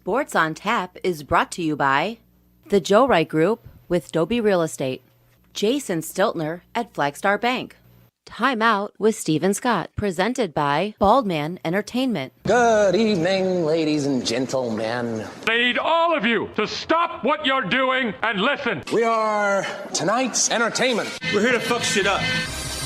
Sports on Tap is brought to you by the Joe Wright Group with Dobie Real Estate, Jason Stiltner at Flagstar Bank, Time Out with Steven Scott, presented by Baldman Entertainment. Good evening, ladies and gentlemen. I need all of you to stop what you're doing and listen. We are tonight's entertainment. We're here to fuck shit up.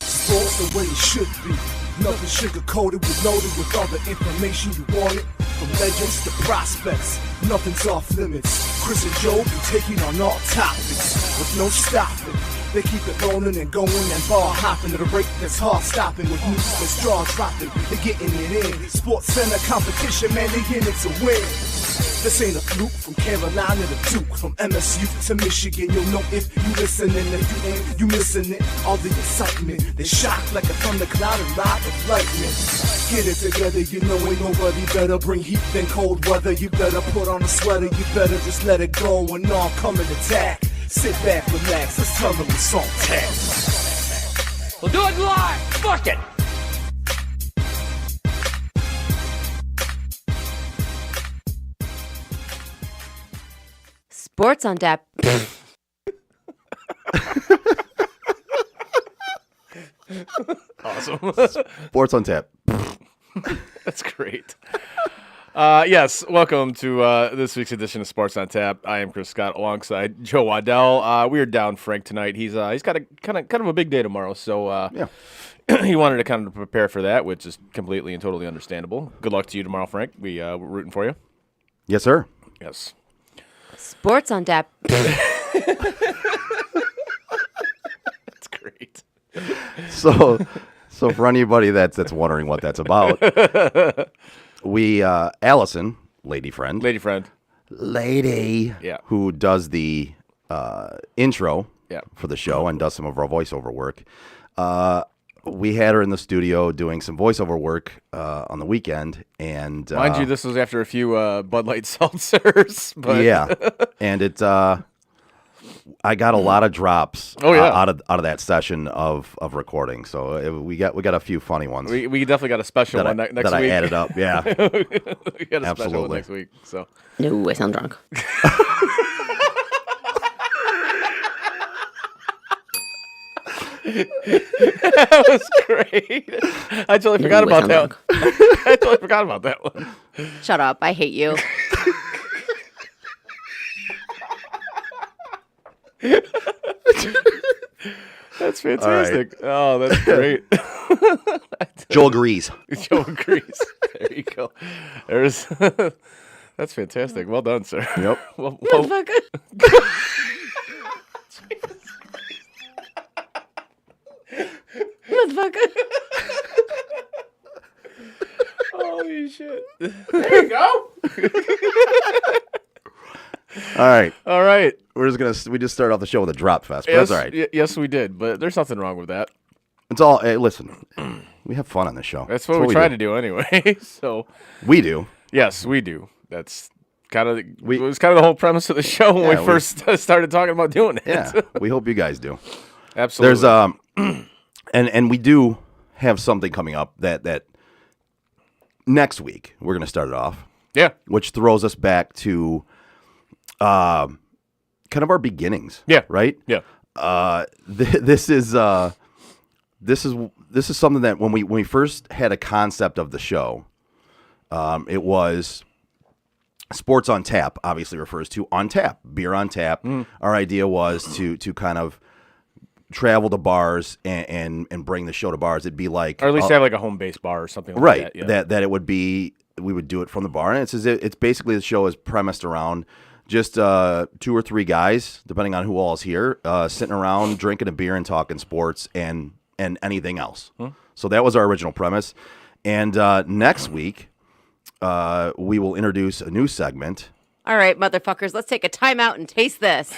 Sports the way it should be. Nothing sugar-coated, with loaded with all the information you wanted. From legends to prospects, nothing's off limits. Chris and Joe be taking on all topics with no stopping. They keep it rolling and going and ball hopping at a rate that's hard stopping. With news that's jaw dropping, they're getting it in. Sports Center competition, man, they in it to win. This ain't a fluke, from Carolina to Duke, from MSU to Michigan. You'll know if you listening, if you ain't, you missing it. All the excitement, they shock like a thundercloud and ride with lightning. Get it together, you know ain't nobody better. Bring heat than cold weather. You better put on a sweater, you better just let it go and all come and attack. Sit back, relax, let's tell them it's on tap. We'll do it live. Fuck it. Sports on Tap. Awesome. Sports on Tap. That's great. Yes, welcome to this week's edition of Sports on Tap. I am Chris Scott alongside Joe Waddell. We are down Frank tonight. He's got a kind of a big day tomorrow, so he wanted to kind of prepare for that, which is completely and totally understandable. Good luck to you tomorrow, Frank. We're rooting for you. Yes, sir. Yes. Sports on Tap. That's great. So for anybody that's wondering what that's about, we Allison, lady friend, Yeah. who does the intro Yeah. for the show and does some of our voiceover work. We had her in the studio doing some voiceover work on the weekend, and Mind you, this was after a few Bud Light seltzers. But yeah, and it. I got a lot of drops out of that session of recording, so we got a few funny ones. We definitely got a special one next week. I added up, yeah. We got a special one Absolutely. next week. So No, I sound drunk. that was great. I totally forgot about that one. I totally forgot about that one. Shut up, I hate you. That's fantastic. Oh, that's great. Joel agrees. Joe agrees. There you go. There's. That's fantastic. Well done, sir. Yep. Well, Motherfucker. Motherfucker. holy shit. There you go. All right. We just started off the show with a drop fest, but Yes, that's all right. Yes, we did, but there's nothing wrong with that. It's all. Hey, listen, we have fun on this show. That's what we try to do anyway. So We do. yes, we do. That's kind of it was kind of the whole premise of the show when we first started talking about doing it. Yeah. We hope you guys do. Absolutely. There's and we do have something coming up that next week we're going to start it off, yeah. which throws us back to kind of our beginnings. Yeah. Right. Yeah. This is something that when we first had a concept of the show, it was Sports on Tap. Obviously refers to on tap, beer on tap. Our idea was to kind of travel to bars and bring the show to bars. It'd be like, Or at least have like a home base bar or something like right, that. Yeah. that it would be. We would do it from the bar, and it's basically the show is premised around just 2 or 3 guys, depending on who all is here, sitting around drinking a beer and talking sports and anything else. So that was our original premise. And next week, we will introduce a new segment. All right, motherfuckers, let's take a time out and taste this.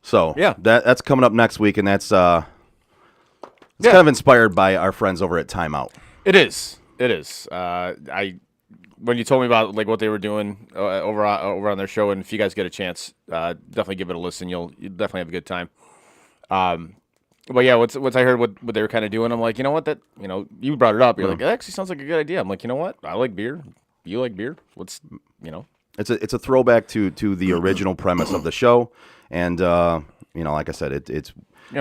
So Yeah. that's coming up next week, and that's kind of inspired by our friends over at Time Out. It is. It is. When you told me about like what they were doing over on their show, and if you guys get a chance, definitely give it a listen. You'll definitely have a good time. But yeah, what's I heard what they were kind of doing, I'm like, you know what, that you brought it up. You're like, that actually sounds like a good idea. I'm like, you know what, I like beer. You like beer. It's a throwback to the original premise of the show, and like I said, it's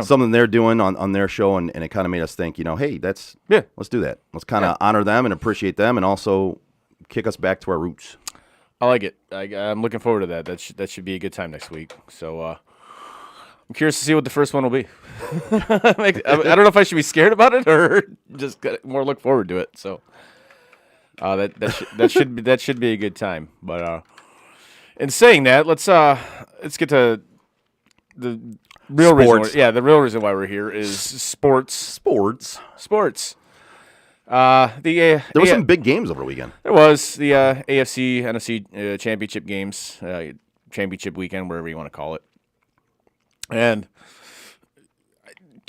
something they're doing on their show, and it kind of made us think, hey, let's do that. Let's kind of honor them and appreciate them, and also kick us back to our roots. I like it. I'm looking forward to that. That should be a good time next week. So I'm curious to see what the first one will be. I don't know if I should be scared about it or just more look forward to it. So that should be a good time. But in saying that, let's get to the real Sports. reason. The real reason why we're here is sports. Sports. There were some big games over the weekend. There was the AFC, NFC championship games, championship weekend, wherever you want to call it, and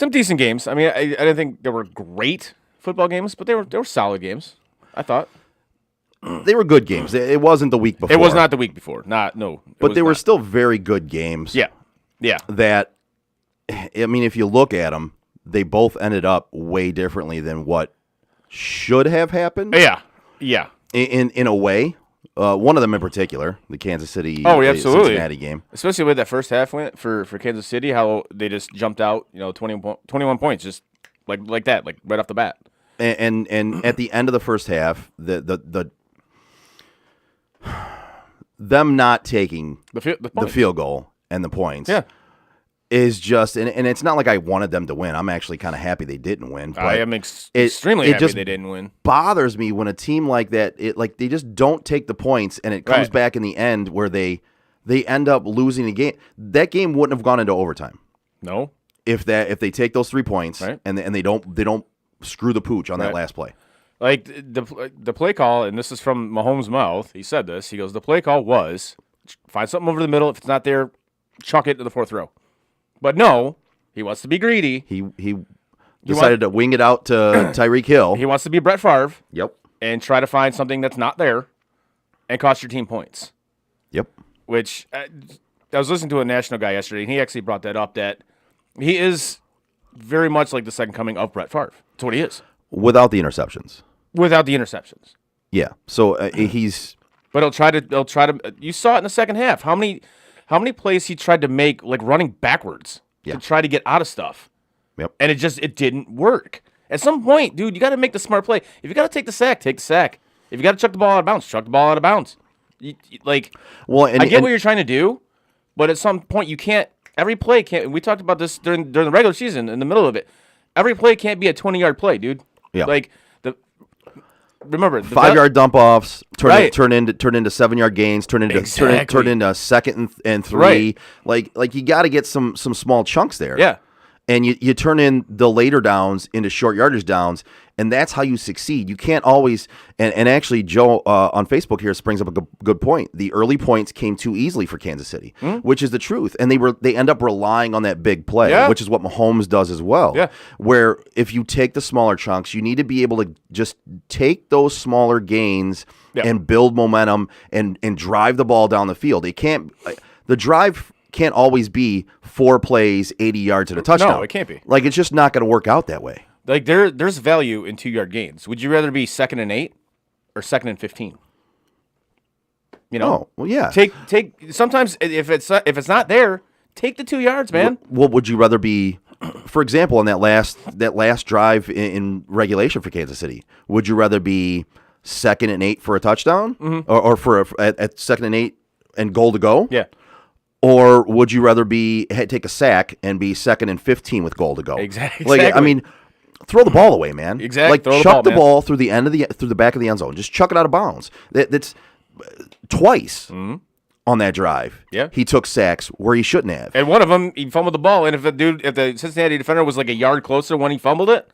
some decent games. I mean, I didn't think they were great football games, but they were solid games. I thought They were good games. It wasn't the week before. it was not the week before. But they were still very good games. Yeah. That, I mean, if you look at them, they both ended up way differently than what should have happened. Yeah. In a way, one of them in particular, the Kansas City Cincinnati game. Especially with that first half went for Kansas City, how they just jumped out, 21 points, just like that, like right off the bat. And at the end of the first half, the them not taking the field goal and the points is just, and it's not like I wanted them to win. I'm actually kind of happy they didn't win. But I am extremely happy they didn't win. Bothers me when a team like that, they just don't take the points, and it comes back in the end where they end up losing the game. That game wouldn't have gone into overtime. No, if they take those 3 points and they don't screw the pooch on that last play. Like the play call, and this is from Mahomes' mouth. He said this. He goes, the play call was find something over the middle. If it's not there, chuck it to the fourth row. But no, he wants to be greedy. He decided to wing it out to Tyreek Hill. He wants to be Brett Favre. Yep. And try to find something that's not there and cost your team points. Yep. Which I was listening to a national guy yesterday, and he actually brought that up, that he is very much like the second coming of Brett Favre. That's what he is. Without the interceptions. Yeah. So he's. But he'll try to. You saw it in the second half. How many plays he tried to make, like running backwards to try to get out of stuff. Yep. And it didn't work. At some point, dude, you got to make the smart play. If you got to take the sack, take the sack. If you got to chuck the ball out of bounds, chuck the ball out of bounds. I get what you're trying to do, but at some point you can't. Every play can't. We talked about this during the regular season. In the middle of it, every play can't be a 20-yard play, dude. Yeah. Remember, 5-yard dump offs turn into 7-yard gains, turn into second and 3. Right. Like you got to get some small chunks there. Yeah. And you turn in the later downs into short yardage downs, and that's how you succeed. You can't always. And actually, Joe on Facebook here brings up a good point. The early points came too easily for Kansas City, which is the truth. And they end up relying on that big play, which is what Mahomes does as well. Yeah. Where if you take the smaller chunks, you need to be able to just take those smaller gains and build momentum and drive the ball down the field. It can't. The drive can't always be 4 plays, 80 yards, and a touchdown. No, it can't be. Like, it's just not going to work out that way. Like, there's value in 2-yard gains. Would you rather be 2nd and 8 or 2nd and 15? Oh, well, yeah. Take. Sometimes if it's not there, take the 2 yards, man. What would you rather be? For example, on that last drive in regulation for Kansas City, would you rather be 2nd and 8 for a touchdown, or for at 2nd and 8 and goal to go? Yeah. Or would you rather take a sack and be 2nd and 15 with goal to go? Exactly. Like, I mean, throw the ball away, man. Exactly. Like, chuck the ball through the back of the end zone. Just chuck it out of bounds. That's twice on that drive. Yeah. He took sacks where he shouldn't have. And one of them, he fumbled the ball. And if the Cincinnati defender was like a yard closer when he fumbled it,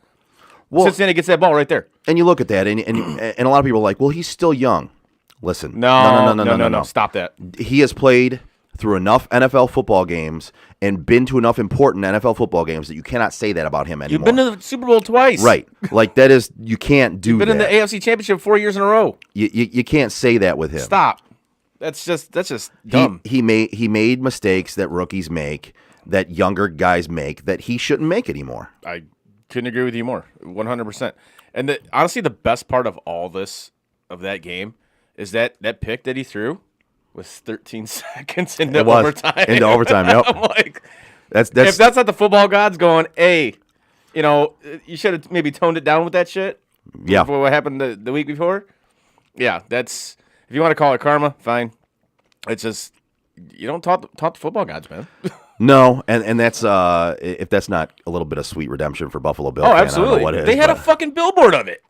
Cincinnati gets that ball right there. And you look at that, and a lot of people are like, well, he's still young. Listen. No. Stop that. He has played through enough NFL football games and been to enough important NFL football games that you cannot say that about him anymore. You've been to the Super Bowl twice. Right. Like, that is, you can't do that. You've been in the AFC Championship 4 years in a row. You can't say that with him. Stop. That's just dumb. He made mistakes that rookies make. that younger guys make that he shouldn't make anymore. I couldn't agree with you more. 100%. And honestly, the best part of all this, of that game, is that pick that he threw was 13 seconds into overtime. Into overtime, yep. I'm like, That's if that's not the football gods going, hey, you should have maybe toned it down with that shit. Yeah. For what happened the week before. Yeah, that's, if you want to call it karma, fine. It's just, you don't taunt the football gods, man. No, and that's if that's not a little bit of sweet redemption for Buffalo Bill. Oh, fan, absolutely. I don't know what it is, they had a but- fucking billboard of it.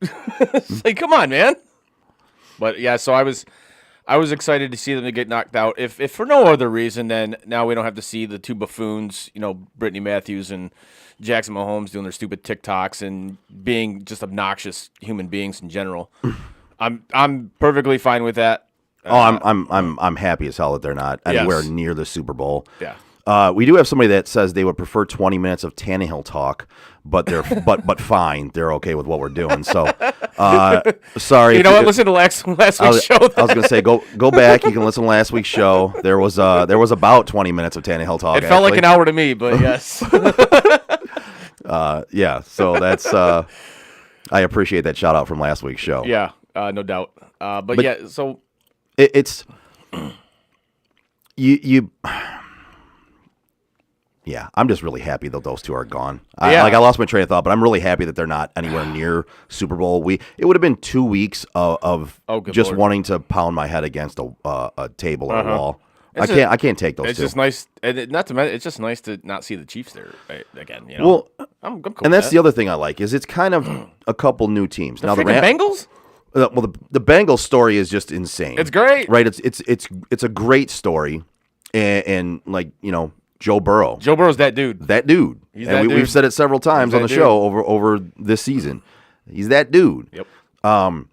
It's like, come on, man. But yeah, so I was excited to see them to get knocked out. If for no other reason, then now we don't have to see the two buffoons, Brittany Matthews and Jackson Mahomes doing their stupid TikToks and being just obnoxious human beings in general. I'm perfectly fine with that. I'm happy as hell that they're not anywhere Yes. near the Super Bowl. Yeah. We do have somebody that says they would prefer 20 minutes of Tannehill talk, but they're but fine. They're okay with what we're doing. So, sorry. You know what? Listen to last week's show. I was going to say go back. You can listen to last week's show. There was about 20 minutes of Tannehill talk. It felt like an hour to me, but yes. Yeah. So that's I appreciate that shout out from last week's show. Yeah, no doubt. But yeah, so It's you. Yeah, I'm just really happy that those two are gone. Yeah. I lost my train of thought, but I'm really happy that they're not anywhere near Super Bowl. It would have been 2 weeks of good just Lord. wanting to pound my head against a table or a wall. It's I can't take those it's two. just nice, and not to mention, it's just nice to not see the Chiefs there again. Well, I'm cool and with that's that. the other thing I like is it's kind of a couple new teams. Now the Freaking Bengals. Well, the Bengals story is just insane. It's great. right? It's a great story, and like Joe Burrow. Joe Burrow's that dude. That dude. He's and that dude. we've said it several times He's on the that show over this season. He's that dude. Yep.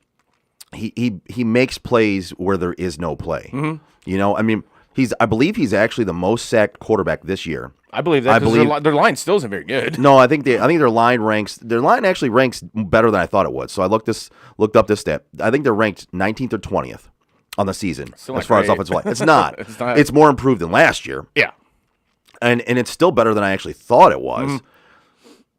He makes plays where there is no play. Mm-hmm. I mean, I believe he's actually the most sacked quarterback this year. I believe that. I 'cause believe- their line still isn't very good. No, I think their line actually ranks better than I thought it would. So I looked up this stat. I think they're ranked 19th or 20th on the season Still not as far as great. offensive line. It's not. It's not. It's more improved than last year. Yeah. And it's still better than I actually thought it was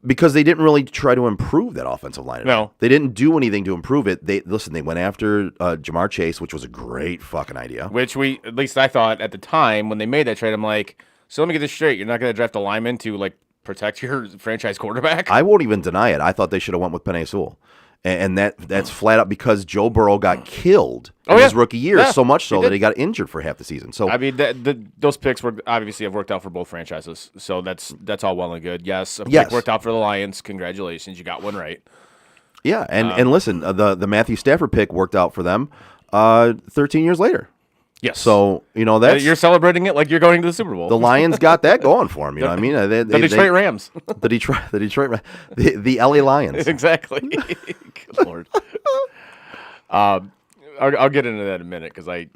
because they didn't really try to improve that offensive line. No. They didn't do anything to improve it. They went after Jamar Chase, which was a great fucking idea. Which at least I thought at the time when they made that trade, I'm like, so let me get this straight. You're not going to draft a lineman to like protect your franchise quarterback? I won't even deny it. I thought they should have went with Penei Sewell. And that's flat out because Joe Burrow got killed in his rookie year, Yeah, so much so he that did. he got injured for half the season. So I mean, those picks obviously have worked out for both franchises, so that's all well and good. Yes, a pick Yes. worked out for the Lions. Congratulations, you got one right. yeah, and listen, the Matthew Stafford pick worked out for them 13 years later. Yes. So that's you're celebrating it like you're going to the Super Bowl. the Lions got that going for them. You know what I mean? the Detroit Rams. the LA Lions. Exactly. Good Lord. I'll get into that in a minute because I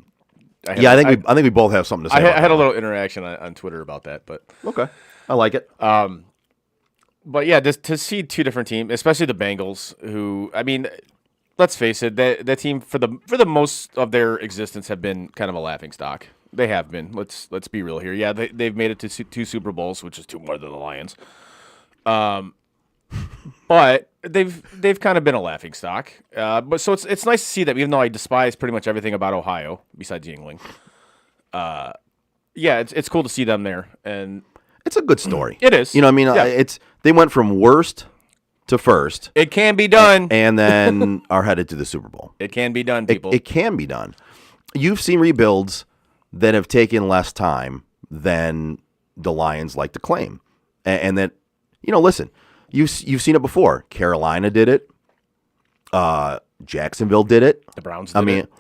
think we both have something to say. I about had a that. little interaction on Twitter about that, but Okay, I like it. But yeah, just to see two different teams, especially the Bengals, who I mean, let's face it, that team for the most of their existence have been kind of a laughingstock. They have been. Let's be real here. Yeah, they've made it to two Super Bowls, which is two more than the Lions. But they've kind of been a laughingstock. But so it's nice to see that, even though I despise pretty much everything about Ohio besides Yingling. Yeah, it's cool to see them there, and It's a good story. It is. You know what I mean? Yeah. They went from worst to first, it can be done. and then are headed to the Super Bowl. It can be done, people. It can be done. You've seen rebuilds that have taken less time than the Lions like to claim, and that listen, you've seen it before. Carolina did it. Jacksonville did it. The Browns did it.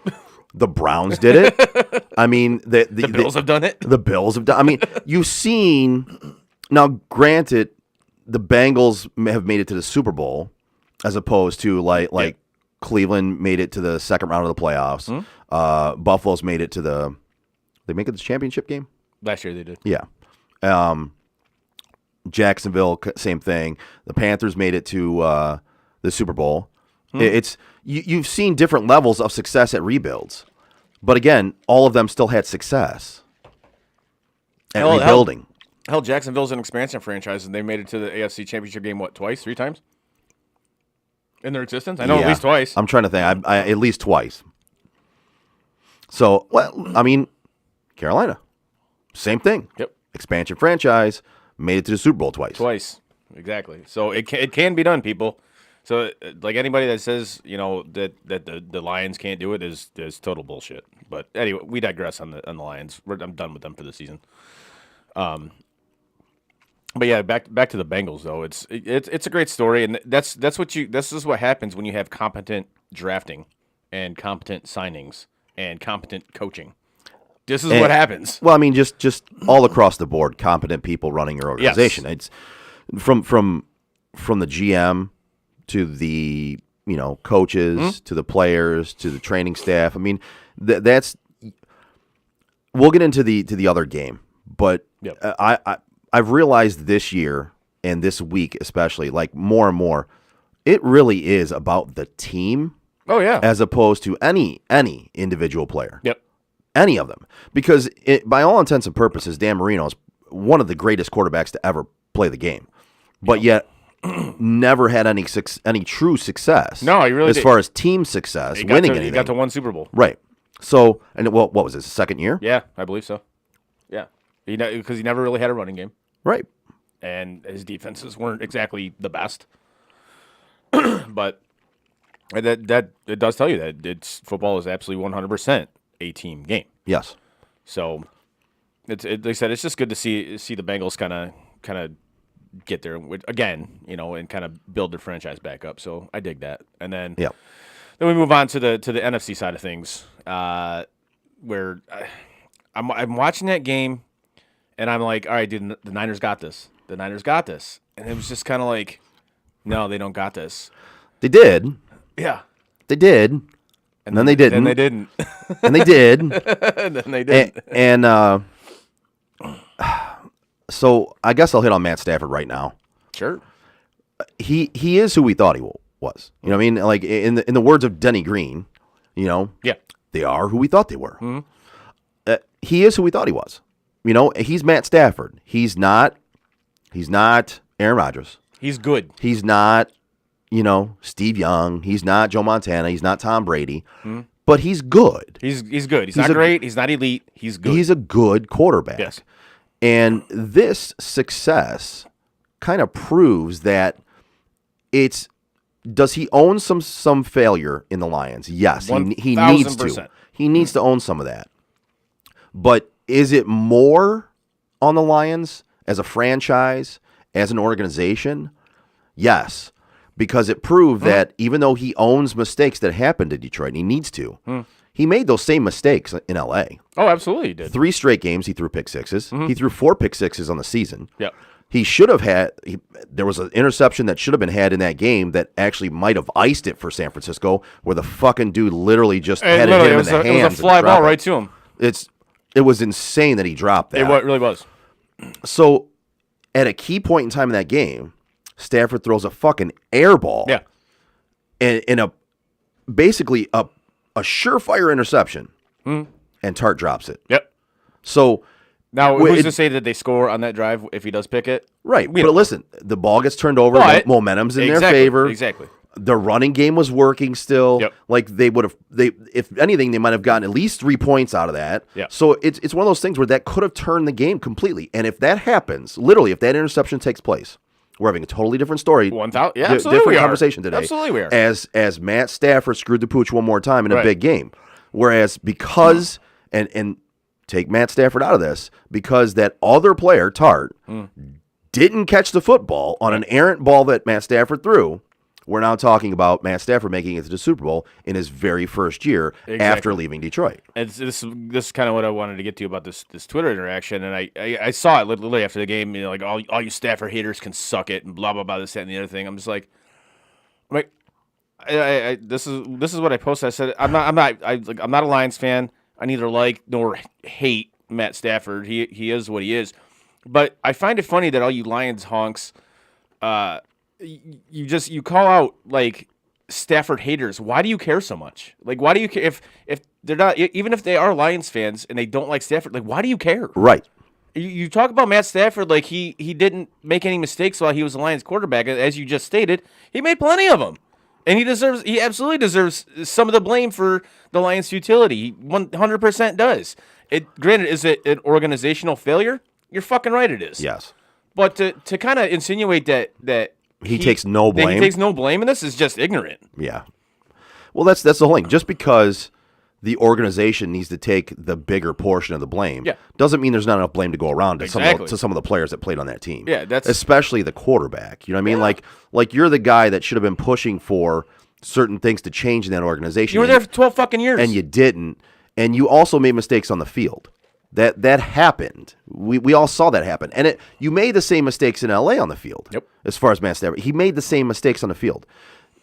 The Browns did it. I mean, the Bills have done it. The Bills have done. I mean, you've seen. Now, granted, the Bengals have made it to the Super Bowl, as opposed to like Cleveland made it to the second round of the playoffs. Buffalo's made it to the. They make it to the championship game. Last year they did. Yeah. Jacksonville, same thing. The Panthers made it to the Super Bowl. It's you've seen different levels of success at rebuilds, but again, all of them still had success at rebuilding. Hell, Jacksonville's an expansion franchise, and they made it to the AFC Championship game, what, twice, 3 times? In their existence? I know at least twice. I'm trying to think. I at least twice. So, well, I mean, Carolina, same thing. Yep. Expansion franchise, made it to the Super Bowl twice. Twice, exactly. So it can be done, people. So like anybody that says that the Lions can't do it is total bullshit. But anyway, we digress on the Lions. I'm done with them for the season. But yeah, back to the Bengals though. It's a great story, and this is what happens when you have competent drafting and competent signings and competent coaching. This is what happens. Well, I mean, just all across the board, competent people running your organization. Yes. It's from the GM to the coaches to the players to the training staff. I mean, that's. We'll get into the other game, but Yep. I've realized this year and this week especially, like more and more, it really is about the team. Oh yeah. As opposed to any individual player. Yep. Any of them. Because by all intents and purposes, Dan Marino is one of the greatest quarterbacks to ever play the game. But yet never had any true success. No, he really as did. far as team success, winning anything. He got to one Super Bowl. Right. So, and what was his second year? Yeah, I believe so. Yeah. Because he never really had a running game. Right. And his defenses weren't exactly the best. But that it does tell you that football is absolutely 100% a team game. Yes. So like I said, it's just good to see the Bengals kind of get there again, and kind of build their franchise back up. So I dig that. And then Yeah. Then we move on to the NFC side of things, where I'm watching that game, and I'm like, all right, dude, the Niners got this. The Niners got this. And it was just kind of like, no, they don't got this. They did. Yeah. They did. And then they didn't. Then they didn't. And they did. And then they didn't. And so I guess I'll hit on Matt Stafford right now. Sure. He is who we thought he was. You know what I mean? Like in the words of Denny Green, Yeah. they are who we thought they were. He is who we thought he was. He's Matt Stafford. He's not Aaron Rodgers. He's good. He's not, Steve Young. He's not Joe Montana. He's not Tom Brady. But he's good. He's good. He's not great. He's not elite. He's good. He's a good quarterback. Yes. And this success kind of proves that does he own some failure in the Lions? Yes, he needs to. 1000%. He needs to own some of that. But is it more on the Lions as a franchise, as an organization? Yes, because it proved that even though he owns mistakes that happened to Detroit, and he needs to, he made those same mistakes in L.A. Oh, absolutely he did. 3 straight games he threw pick sixes. He threw 4 pick sixes on the season. Yep. He should have had there was an interception that should have been had in that game that actually might have iced it for San Francisco, where the fucking dude literally just had hit him in the hands. It was a fly ball right to him. It was insane that he dropped that. It really was. So at a key point in time in that game, Stafford throws a fucking air ball. Yeah. And in basically a surefire interception. And Tart drops it. Yep. So now, who's to say that they score on that drive if he does pick it? Right. We But don't- listen, the ball gets turned over. Momentum's in their Exactly, favor. exactly. The running game was working still. Yep. Like if anything, they might have gotten at least 3 points out of that. Yeah. So it's one of those things where that could have turned the game completely. And if that happens, literally, if that interception takes place, we're having a totally different story. 1,000 yeah, absolutely different we are. conversation today. Absolutely we are. As Matt Stafford screwed the pooch one more time in a Right. big game. Whereas because and take Matt Stafford out of this, because that other player, Tart, didn't catch the football on an errant ball that Matt Stafford threw. We're now talking about Matt Stafford making it to the Super Bowl in his very first year after leaving Detroit. This is kind of what I wanted to get to about this Twitter interaction, and I saw it literally after the game. Like all you Stafford haters can suck it, and blah blah blah, this that and the other thing. I'm just like, this is what I posted. I said I'm not a Lions fan. I neither like nor hate Matt Stafford. He is what he is, but I find it funny that all you Lions honks, you call out like Stafford haters. Why do you care so much? Like, why do you care if they're not, even if they are Lions fans and they don't like Stafford? Like, why do you care? Right. You talk about Matt Stafford like he didn't make any mistakes while he was the Lions quarterback. As you just stated, he made plenty of them. And he absolutely deserves some of the blame for the Lions' futility. He 100% does. Granted, is it an organizational failure? You're fucking right, it is. Yes. But to kind of insinuate that He takes no that blame. he takes no blame in this is just ignorant. Yeah. Well, that's the whole thing. Just because the organization needs to take the bigger portion of the blame doesn't mean there's not enough blame to go around to, some of the players that played on that team. Yeah, that's especially the quarterback. You know what I mean? Like you're the guy that should have been pushing for certain things to change in that organization. You were there for 12 fucking years. And you didn't. And you also made mistakes on the field. That happened. We all saw that happen. And you made the same mistakes in LA on the field. Yep. As far as Matt Stafford, he made the same mistakes on the field.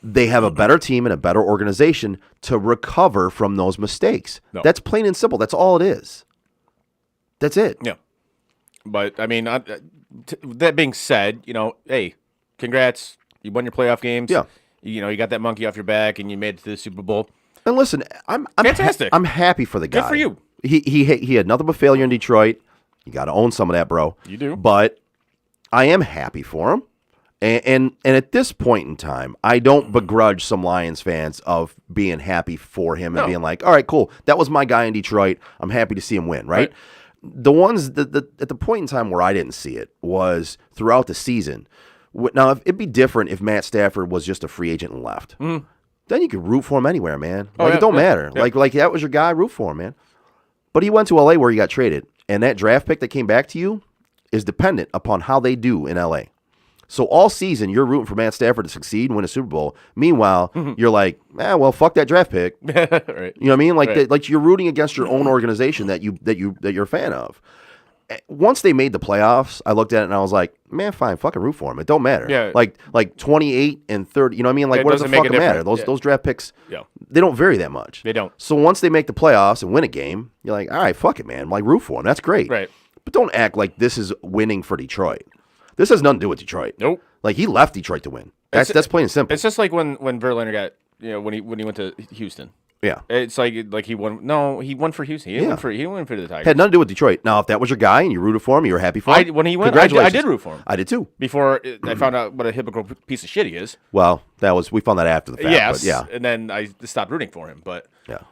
They have a better team and a better organization to recover from those mistakes. No. That's plain and simple. That's all it is. That's it. Yeah. But, I mean, that being said, hey, congrats. You won your playoff games. Yeah. You got that monkey off your back and you made it to the Super Bowl. And listen, I'm Fantastic. I'm happy for the guy. Good for you. He had nothing but failure in Detroit. You got to own some of that, bro. You do. But I am happy for him. And at this point in time, I don't begrudge some Lions fans of being happy for him and being like, all right, cool. That was my guy in Detroit. I'm happy to see him win, right? The ones that at the point in time where I didn't see it was throughout the season. Now, it'd be different if Matt Stafford was just a free agent and left. Then you could root for him anywhere, man. It don't matter. Yeah. Like that was your guy, root for him, man. But he went to LA where he got traded. And that draft pick that came back to you is dependent upon how they do in LA. So all season, you're rooting for Matt Stafford to succeed and win a Super Bowl. Meanwhile, you're like, well, fuck that draft pick. Right. You know what I mean? Like, Right. like you're rooting against your own organization that you're a fan of. Once they made the playoffs, I looked at it and I was like, man, fine, fucking root for him. It don't matter. Yeah. Like 28 and 30. You know what I mean? Like, It what does it doesn't make a fucking matter? difference. Those draft picks, Yeah. they don't vary that much. They don't. So once they make the playoffs and win a game, you're like, all right, fuck it, man. Like, root for him. That's great. Right. But don't act like this is winning for Detroit. This has nothing to do with Detroit. Nope. Like, he left Detroit to win. That's plain and simple. It's just like when Verlander got, when he went to Houston. Yeah. It's like he won. No, he won for Houston. He didn't win for the Tigers. Had nothing to do with Detroit. Now, if that was your guy and you rooted for him, you were happy for him. When he went, congratulations. I did root for him. I did too. Before I found out what a hypocrite piece of shit he is. Well, we found that after the fact. Yes. But yeah. And then I stopped rooting for him. But Yeah.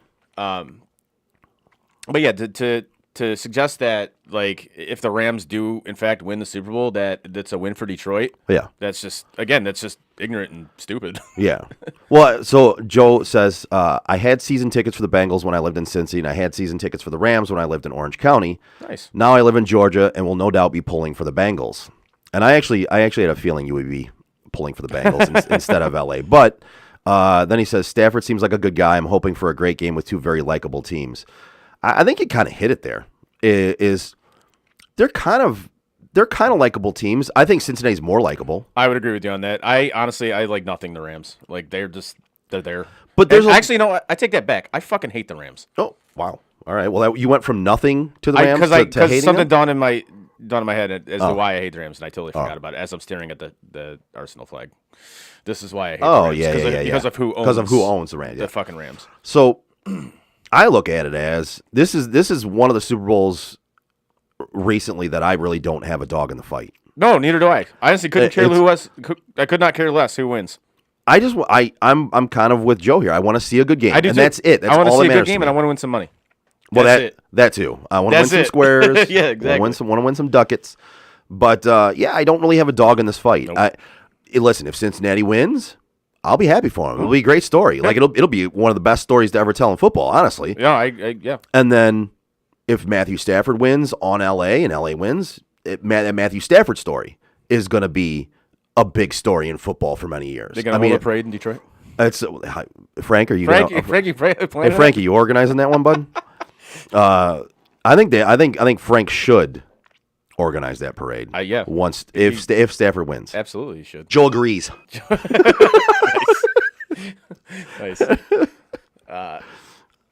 But yeah, to suggest that like if the Rams do in fact win the Super Bowl, that's a win for Detroit. Yeah. That's just ignorant and stupid. Yeah. Well, so Joe says, I had season tickets for the Bengals when I lived in Cincy, and I had season tickets for the Rams when I lived in Orange County. Nice. Now I live in Georgia and will no doubt be pulling for the Bengals. And I actually had a feeling you would be pulling for the Bengals instead of LA. But then he says, Stafford seems like a good guy. I'm hoping for a great game with two very likable teams. I think you kind of hit it there. They're kind of likable teams. I think Cincinnati's more likable. I would agree with you on that. I like nothing the Rams. Like they're there. But there's actually no. I take that back. I fucking hate the Rams. Oh wow! All right. Well, you went from nothing to the Rams to hating something them? dawned in my head as to why I hate the Rams, and I totally forgot about it as I'm staring at the Arsenal flag. This is why I hate the Rams. Because of who owns the Rams. the fucking Rams. So I look at it as this is one of the Super Bowls recently that I really don't have a dog in the fight. No, neither do I. I honestly couldn't care who was. I could not care less who wins. I'm kind of with Joe here. I want to see a good game. I do and too. that's it. That's I want to all see that a good matters to game, me. and I want to win some money. Well, That's it. that too. I want to win That's some it. squares. Yeah, exactly. Want to win some ducats. But I don't really have a dog in this fight. Nope. Listen, if Cincinnati wins, I'll be happy for them. It'll be a great story. Like it'll be one of the best stories to ever tell in football, honestly. Yeah, yeah. And then if Matthew Stafford wins on LA and LA wins, Matthew Stafford story is going to be a big story in football for many years. They're going to hold a parade in Detroit. It's Frank. Are you Frankie, Hey Frankie, you organizing that one, bud? I think Frank should organize that parade. Yeah. Once if Stafford wins, Absolutely, you should. Joel agrees. Nice.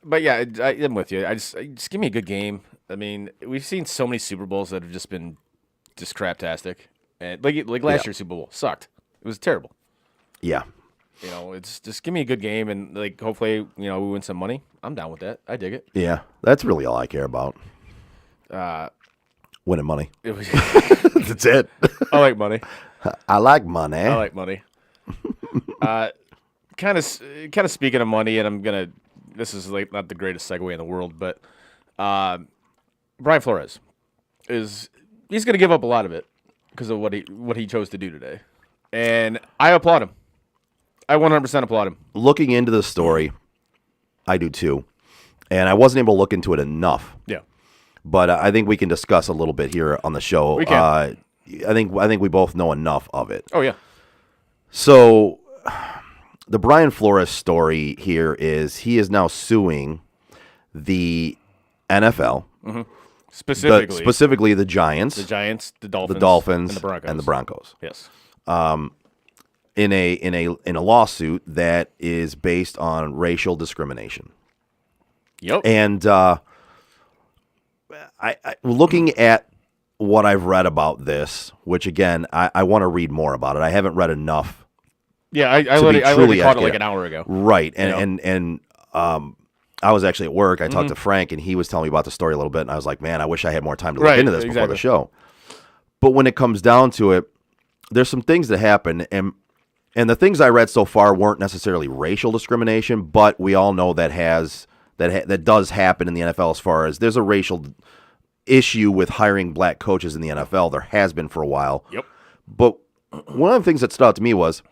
But yeah, I'm with you. Just give me a good game. I mean, we've seen so many Super Bowls that have just been just craptastic, and like last year's Super Bowl sucked. It was terrible. Yeah. It's just give me a good game, and like hopefully, we win some money. I'm down with that. I dig it. Yeah. That's really all I care about. Winning money. It was, That's it. I like money. I like money. I like money. Kind of speaking of money, and I'm gonna. This is like not the greatest segue in the world, but Brian Flores he's gonna give up a lot of it because of what he chose to do today, and I applaud him. I 100% applaud him. Looking into the story, I do too, and I wasn't able to look into it enough. Yeah, But I think we can discuss a little bit here on the show. We can. I think we both know enough of it. Oh yeah. So the Brian Flores story here is he is now suing the NFL, Specifically, the Giants, the Giants, the the Dolphins, Dolphins, and the Broncos. Yes, Yes. in a lawsuit that is based on racial discrimination. Yep. And I looking at what I've read about this, which again I want to read more about it. I haven't read enough. Yeah, I be literally truly caught it like accurate. an hour ago. Right. You know? And I was actually at work. I talked to Frank, and he was telling me about the story a little bit, and I was like, man, I wish I had more time to look Right, into this before exactly. the show. But when it comes down to it, there's some things that happen, and the things I read so far weren't necessarily racial discrimination, but we all know that does happen in the NFL as far as there's a racial issue with hiring black coaches in the NFL. There has been for a while. Yep. But one of the things that stood out to me was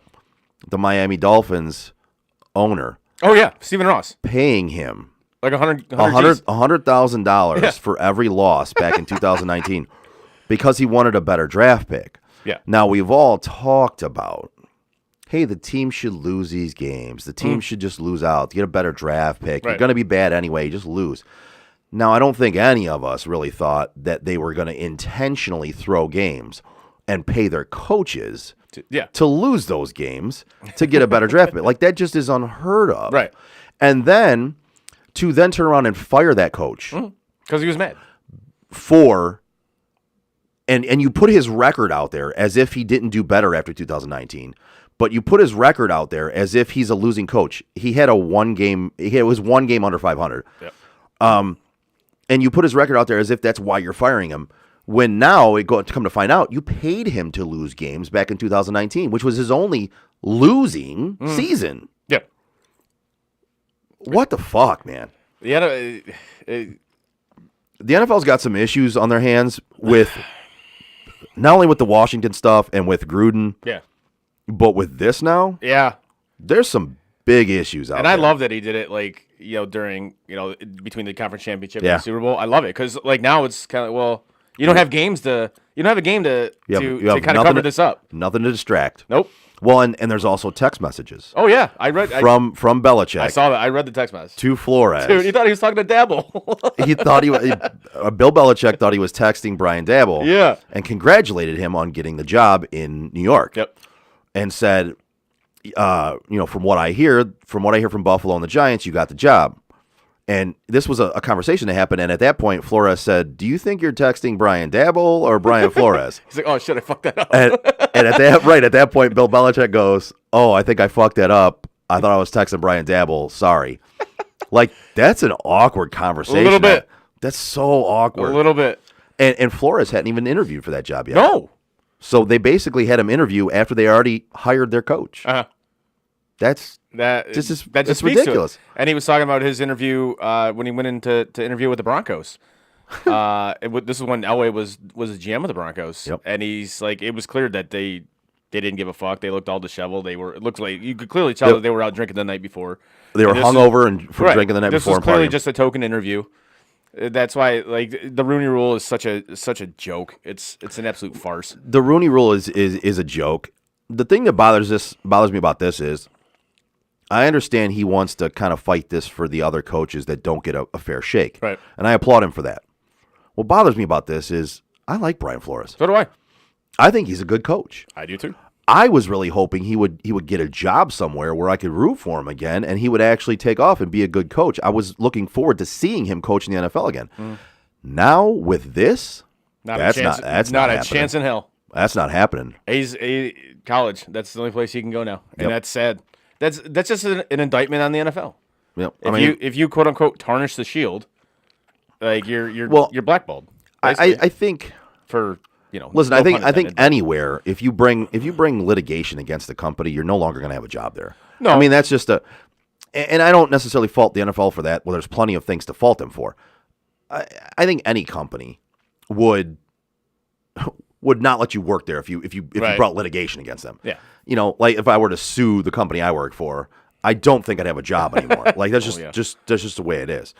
the Miami Dolphins owner Oh yeah, Stephen Ross, paying him like $100,000 Yeah. for every loss back in 2019 because he wanted a better draft pick. Yeah. Now we've all talked about, hey, the team should lose these games. The team should just lose out, get a better draft pick. You're Right. going to be bad anyway. Just lose. Now I don't think any of us really thought that they were going to intentionally throw games and pay their coaches Yeah. to lose those games to get a better draft pick. Like that just is unheard of. Right. And then to then turn around and fire that coach Because he was mad. for and you put his record out there as if he didn't do better after 2019. But you put his record out there as if he's a losing coach. He had it was one game under 500. Yep. And you put his record out there as if that's why you're firing him. When now to come to find out, you paid him to lose games back in 2019, which was his only losing season. Yeah. What the fuck, man? Yeah. The NFL's got some issues on their hands with not only with the Washington stuff and with Gruden, Yeah. but with this now, Yeah. there's some big issues out And there. I love that he did it like, during, between the conference championship Yeah. and the Super Bowl. I love it because like now it's kind of, well, you don't have a game to You have kind of nothing cover this up. Nothing to distract. Nope. Well, and there's also text messages Oh yeah. I read from Belichick I saw that. I read the text message. to Flores. Dude, he thought he was talking to Dabble. He thought Bill Belichick thought he was texting Brian Dabble. Yeah. And congratulated him on getting the job in New York. Yep. And said, from what I hear from Buffalo and the Giants, you got the job. And this was a conversation that happened. And at that point, Flores said, do you think you're texting Brian Dabble or Brian Flores? He's like, oh shit, I fucked that up. and at that point, Bill Belichick goes, oh, I think I fucked that up. I thought I was texting Brian Dabble. Sorry. Like, that's an awkward conversation. A little bit. That's so A awkward. little bit. And Flores hadn't even interviewed for that job yet. No. So they basically had him interview after they already hired their coach. That's That This is- that it's just speaks to it. ridiculous. And he was talking about his interview when he went in to interview with the Broncos. This is when Elway was the GM of the Broncos. Yep. And he's like, it was clear that they didn't give a fuck. They looked all disheveled. It looked like you could clearly tell that they were out drinking the night before. they were And this is- hungover and from Right. drinking the night this before was and clearly partying. just a token interview. That's why, like, the Rooney Rule is such a joke. It's an absolute farce. The Rooney Rule is a joke. The thing that bothers me about this is I understand he wants to kind of fight this for the other coaches that don't get a fair shake. Right. And I applaud him for that. What bothers me about this is I like Brian Flores. So do I. I think he's a good coach. I do too. I was really hoping he would get a job somewhere where I could root for him again and he would actually take off and be a good coach. I was looking forward to seeing him coach in the NFL again. Now with this, that's not a chance in hell. That's not happening. He's college. That's the only place he can go now, and Yep. that's sad. That's just an indictment on the NFL. Yep. If you quote unquote tarnish the shield, like you're Well, you're blackballed. I think for Listen, no I think pun intended, but- anywhere if you bring litigation against the company, you're no longer going to have a job there. No. I mean that's just and I don't necessarily fault the NFL for that. Well, there's plenty of things to fault them for. I think any company would not let you work there if you Right. brought litigation against them. Yeah. Like if I were to sue the company I work for, I don't think I'd have a job anymore. Like that's yeah. just the way it is.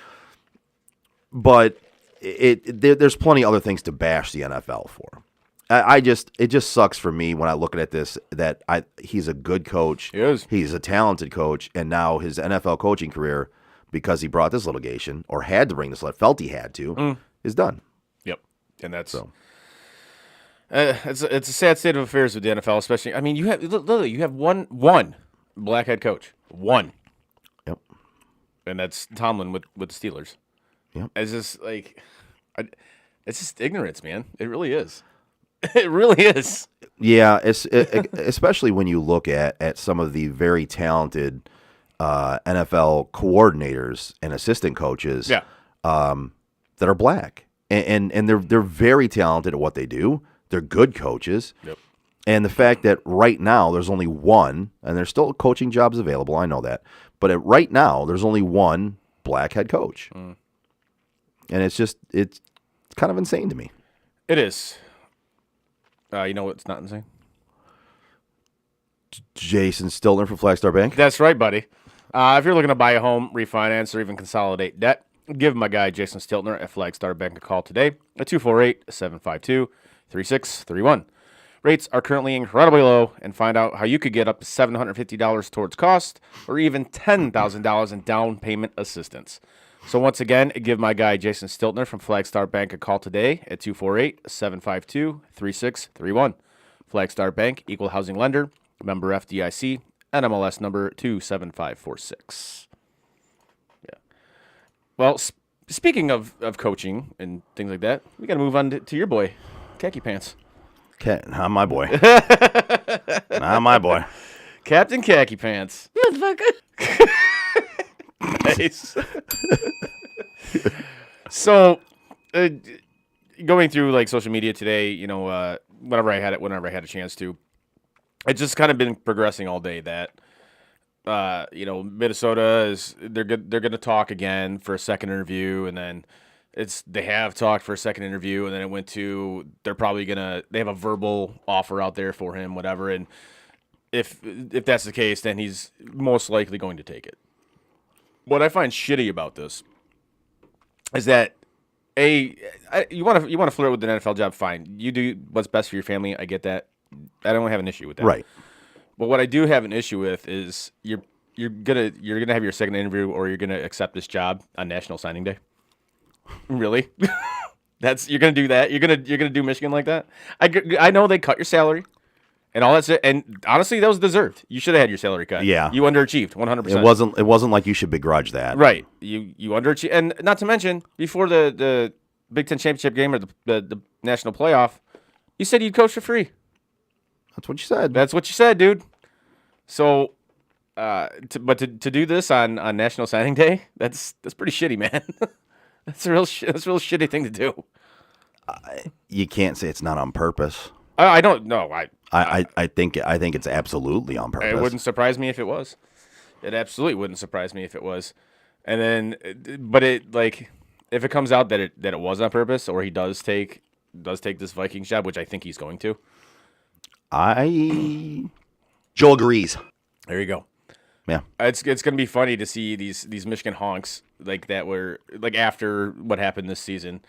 But there's plenty of other things to bash the NFL for. It just sucks for me when I look at this that he's a good coach. He is. He's a talented coach, and now his NFL coaching career, because he brought this litigation or had to bring this, felt he had to, is done. Yep, and that's So it's a sad state of affairs with the NFL, especially. I mean, you have one black head coach, one, yep. and that's Tomlin with the Steelers. Yep. It's just it's just ignorance, man. It really is. It really is. Yeah, especially when you look at some of the very talented NFL coordinators and assistant coaches Yeah. that are black. And they're very talented at what they do. They're good coaches. Yep. And the fact that right now there's only one, and there's still coaching jobs available, I know that. But right now there's only one black head coach. And it's kind of insane to me. It is. You know what's not insane? Jason Stiltner from Flagstar Bank. That's right, buddy. If you're looking to buy a home, refinance, or even consolidate debt, give my guy Jason Stiltner at Flagstar Bank a call today at 248-752-3631. Rates are currently incredibly low, and find out how you could get up to $750 towards cost or even $10,000 in down payment assistance. So once again, give my guy Jason Stiltner from Flagstar Bank a call today at 248-752-3631. Flagstar Bank, equal housing lender, member FDIC, NMLS number 27546. Yeah. Well, speaking of coaching and things like that, we got to move on to your boy, Khaki Pants. Not my boy. Not my boy. Captain Khaki Pants. Motherfucker. Nice. So, going through social media today, whenever I had a chance to, it's just kind of been progressing all day that, Minnesota they're going to talk again for a second interview, and then they have talked for a second interview, and then it went to they have a verbal offer out there for him, whatever, and if that's the case, then he's most likely going to take it. What I find shitty about this is that you want to flirt with an NFL job, fine. You do what's best for your family. I get that. I don't have an issue with that. Right. But what I do have an issue with is you're gonna have your second interview, or you're gonna accept this job on National Signing Day. Really? You're gonna do that? You're gonna do Michigan like that? I know they cut your salary. And all that's it. And honestly, that was deserved. You should have had your salary cut. Yeah. You underachieved 100%. It wasn't like you should begrudge that. Right. You underachieved. And not to mention, before the Big Ten championship game or the national playoff, you said you'd coach for free. That's what you said. That's what you said, dude. So, to do this on National Signing Day, that's pretty shitty, man. That's a real shitty thing to do. You can't say it's not on purpose. I don't know. I think it's absolutely on purpose. It wouldn't surprise me if it was. It absolutely wouldn't surprise me if it was. And then, but if it comes out that it was on purpose, or he does take this Vikings job, which I think he's going to. Joel agrees. There you go. Yeah. It's gonna be funny to see these Michigan honks that were after what happened this season.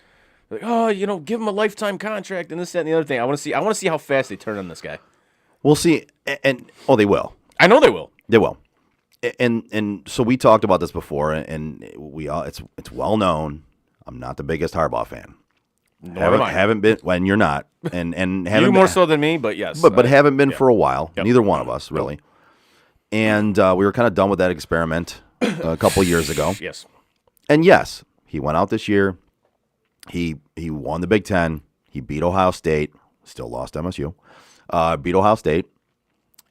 Give him a lifetime contract and this, that, and the other thing. I want to see how fast they turn on this guy. We'll see. And they will. I know they will. They will. And so we talked about this before, and it's well known. I'm not the biggest Harbaugh fan. Haven't been when you're not, and haven't you more so than me, but yes, but haven't been for a while. Yep. Neither one of us really. And we were kind of done with that experiment a couple years ago. Yes. And yes, he went out this year. He won the Big Ten. He beat Ohio State. Still lost MSU. Beat Ohio State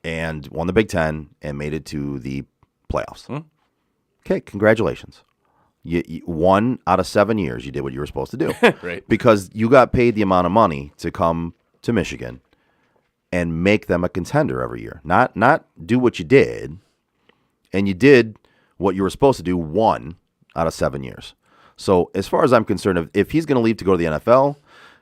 and won the Big Ten and made it to the playoffs. Okay, congratulations. 1 out of 7 years, you did what you were supposed to do. Right. Because you got paid the amount of money to come to Michigan and make them a contender every year. Not do what you did, and you did what you were supposed to do 1 out of 7 years. So as far as I'm concerned, if he's going to leave to go to the NFL,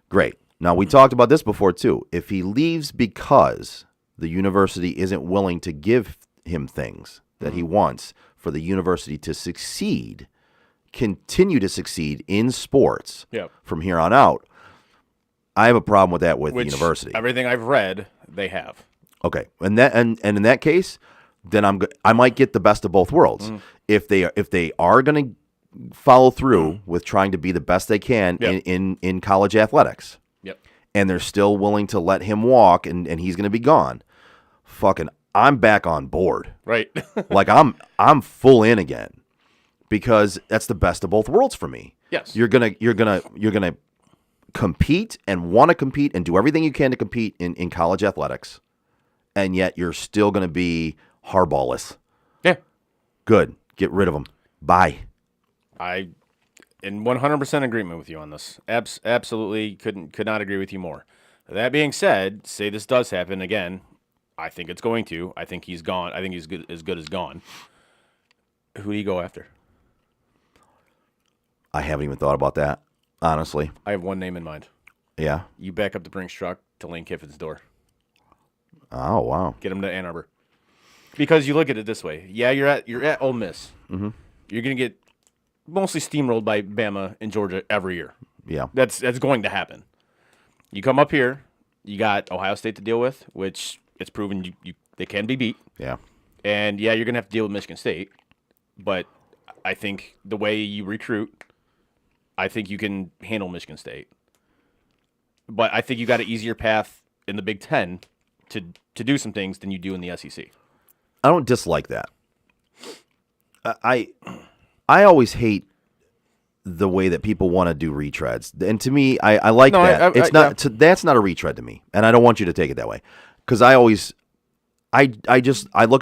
great. Now, we talked about this before, too. If he leaves because the university isn't willing to give him things that he wants for the university to succeed, continue to succeed in sports Yep. from here on out, I have a problem with that with Which, the university. everything I've read, they have. Okay, and in that case, then I might get the best of both worlds. If they are going to follow through with trying to be the best they can Yep. in college athletics, Yep. and they're still willing to let him walk, and he's going to be gone, fucking, I'm back on board. Right. Like I'm full in again, because that's the best of both worlds for me. Yes. You're gonna compete and want to compete and do everything you can to compete in college athletics, and yet you're still gonna be Harbaugh'less. Yeah. Good. Get rid of him. Bye. I in 100% agreement with you on this. Absolutely could not agree with you more. That being said, say this does happen again. I think it's going to. I think he's gone. I think he's as good as gone. Who do you go after? I haven't even thought about that, honestly. I have one name in mind. Yeah. You back up the Brinks truck to Lane Kiffin's door. Oh wow. Get him to Ann Arbor. Because you look at it this way. Yeah, you're at Ole Miss. Mm-hmm. You're gonna get mostly steamrolled by Bama and Georgia every year. Yeah. That's going to happen. You come up here, you got Ohio State to deal with, which it's proven they can be beat. Yeah. And yeah, you're gonna have to deal with Michigan State. But I think the way you recruit, I think you can handle Michigan State. But I think you got an easier path in the Big Ten to do some things than you do in the SEC. I don't dislike that. I always hate the way that people want to do retreads, and to me, I like No, that. It's not that's not a retread to me, and I don't want you to take it that way, because I look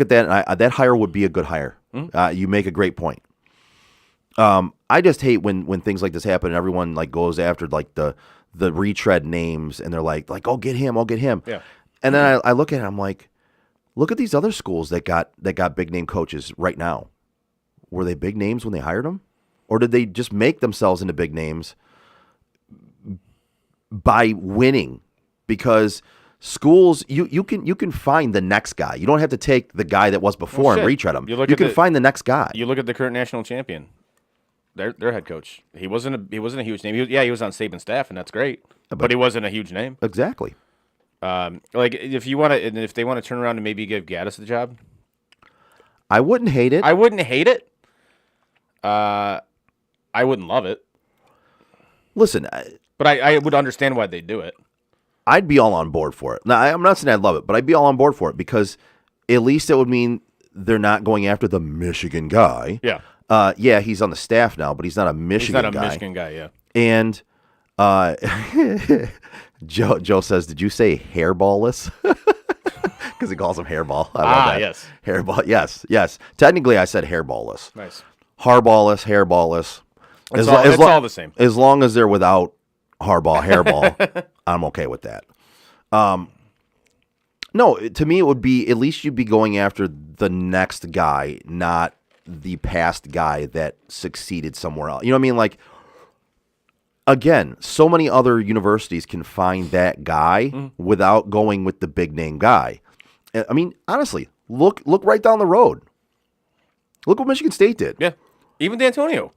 at that and that hire would be a good hire. You make a great point. I just hate when things like this happen and everyone like goes after like the retread names and they're like oh get him. Yeah. And then I look at it, I'm like, look at these other schools that got big name coaches right now. Were they big names when they hired them? Or did they just make themselves into big names by winning? Because schools, you can find the next guy. You don't have to take the guy that was before and retread him. You can find the next guy. You look at the current national champion. Their head coach. He wasn't a huge name. He was on Saban's staff, and that's great. But he wasn't a huge name. Exactly. Like if you want to, and if they want to turn around and maybe give Gaddis the job, I wouldn't hate it. I wouldn't hate it. I wouldn't love it, Listen, but I would understand why they do it. I'd be all on board for it. Now, I'm not saying I'd love it, but I'd be all on board for it because at least it would mean they're not going after the Michigan guy. Yeah. Yeah, he's on the staff now, but he's not a Michigan guy. He's not a Michigan guy, yeah. And Joe says, "Did you say hairball-less?" Because he calls him hairball. I love that. Yes. Hairball. Yes. Technically, I said hairball-less. Nice. Harball-less, hairball-less. It's all the same. As long as they're without hairball, I'm okay with that. No, to me, it would be at least you'd be going after the next guy, not the past guy that succeeded somewhere else. You know what I mean? Like, again, so many other universities can find that guy without going with the big name guy. I mean, honestly, look right down the road. Look what Michigan State did. Yeah. Even D'Antonio.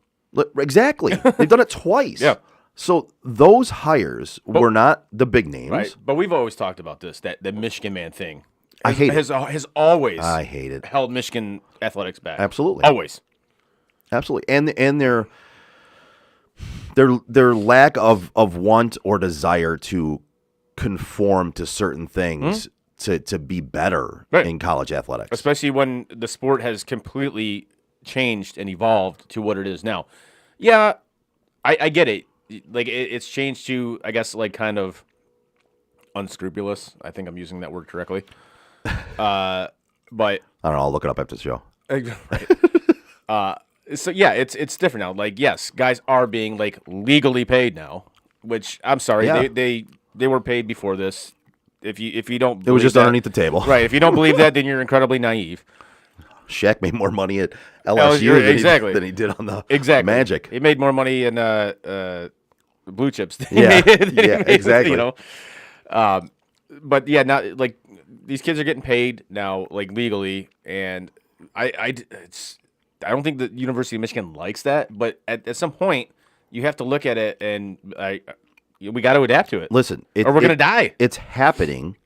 Exactly. They've done it twice. Yeah. So those hires were not the big names. Right. But we've always talked about this, that the Michigan man thing. I hate it. Has always I hate it. held Michigan athletics back. Absolutely. Always. Absolutely. And their lack of want or desire to conform to certain things to be better in college athletics. Especially when the sport has completely changed and evolved to what it is now. Yeah, I get it. Like it's changed to, I guess, like kind of unscrupulous. I think I'm using that word correctly. But I don't know. I'll look it up after the show. right. So yeah, it's different now. Like, yes, guys are being like legally paid now, which I'm sorry, Yeah. they were paid before this. If you don't, It was believe just that- underneath the table. right? If you don't believe that, then you're incredibly naive. Shaq made more money at LSU than, exactly. than he did on the Exactly, Magic. He made more money in blue chips. Than Yeah, he made, yeah, exactly. You know, but yeah, now like these kids are getting paid now, like legally, and I don't think the University of Michigan likes that, but at some point you have to look at it, and we got to adapt to it. Listen, or we're gonna die. It's happening.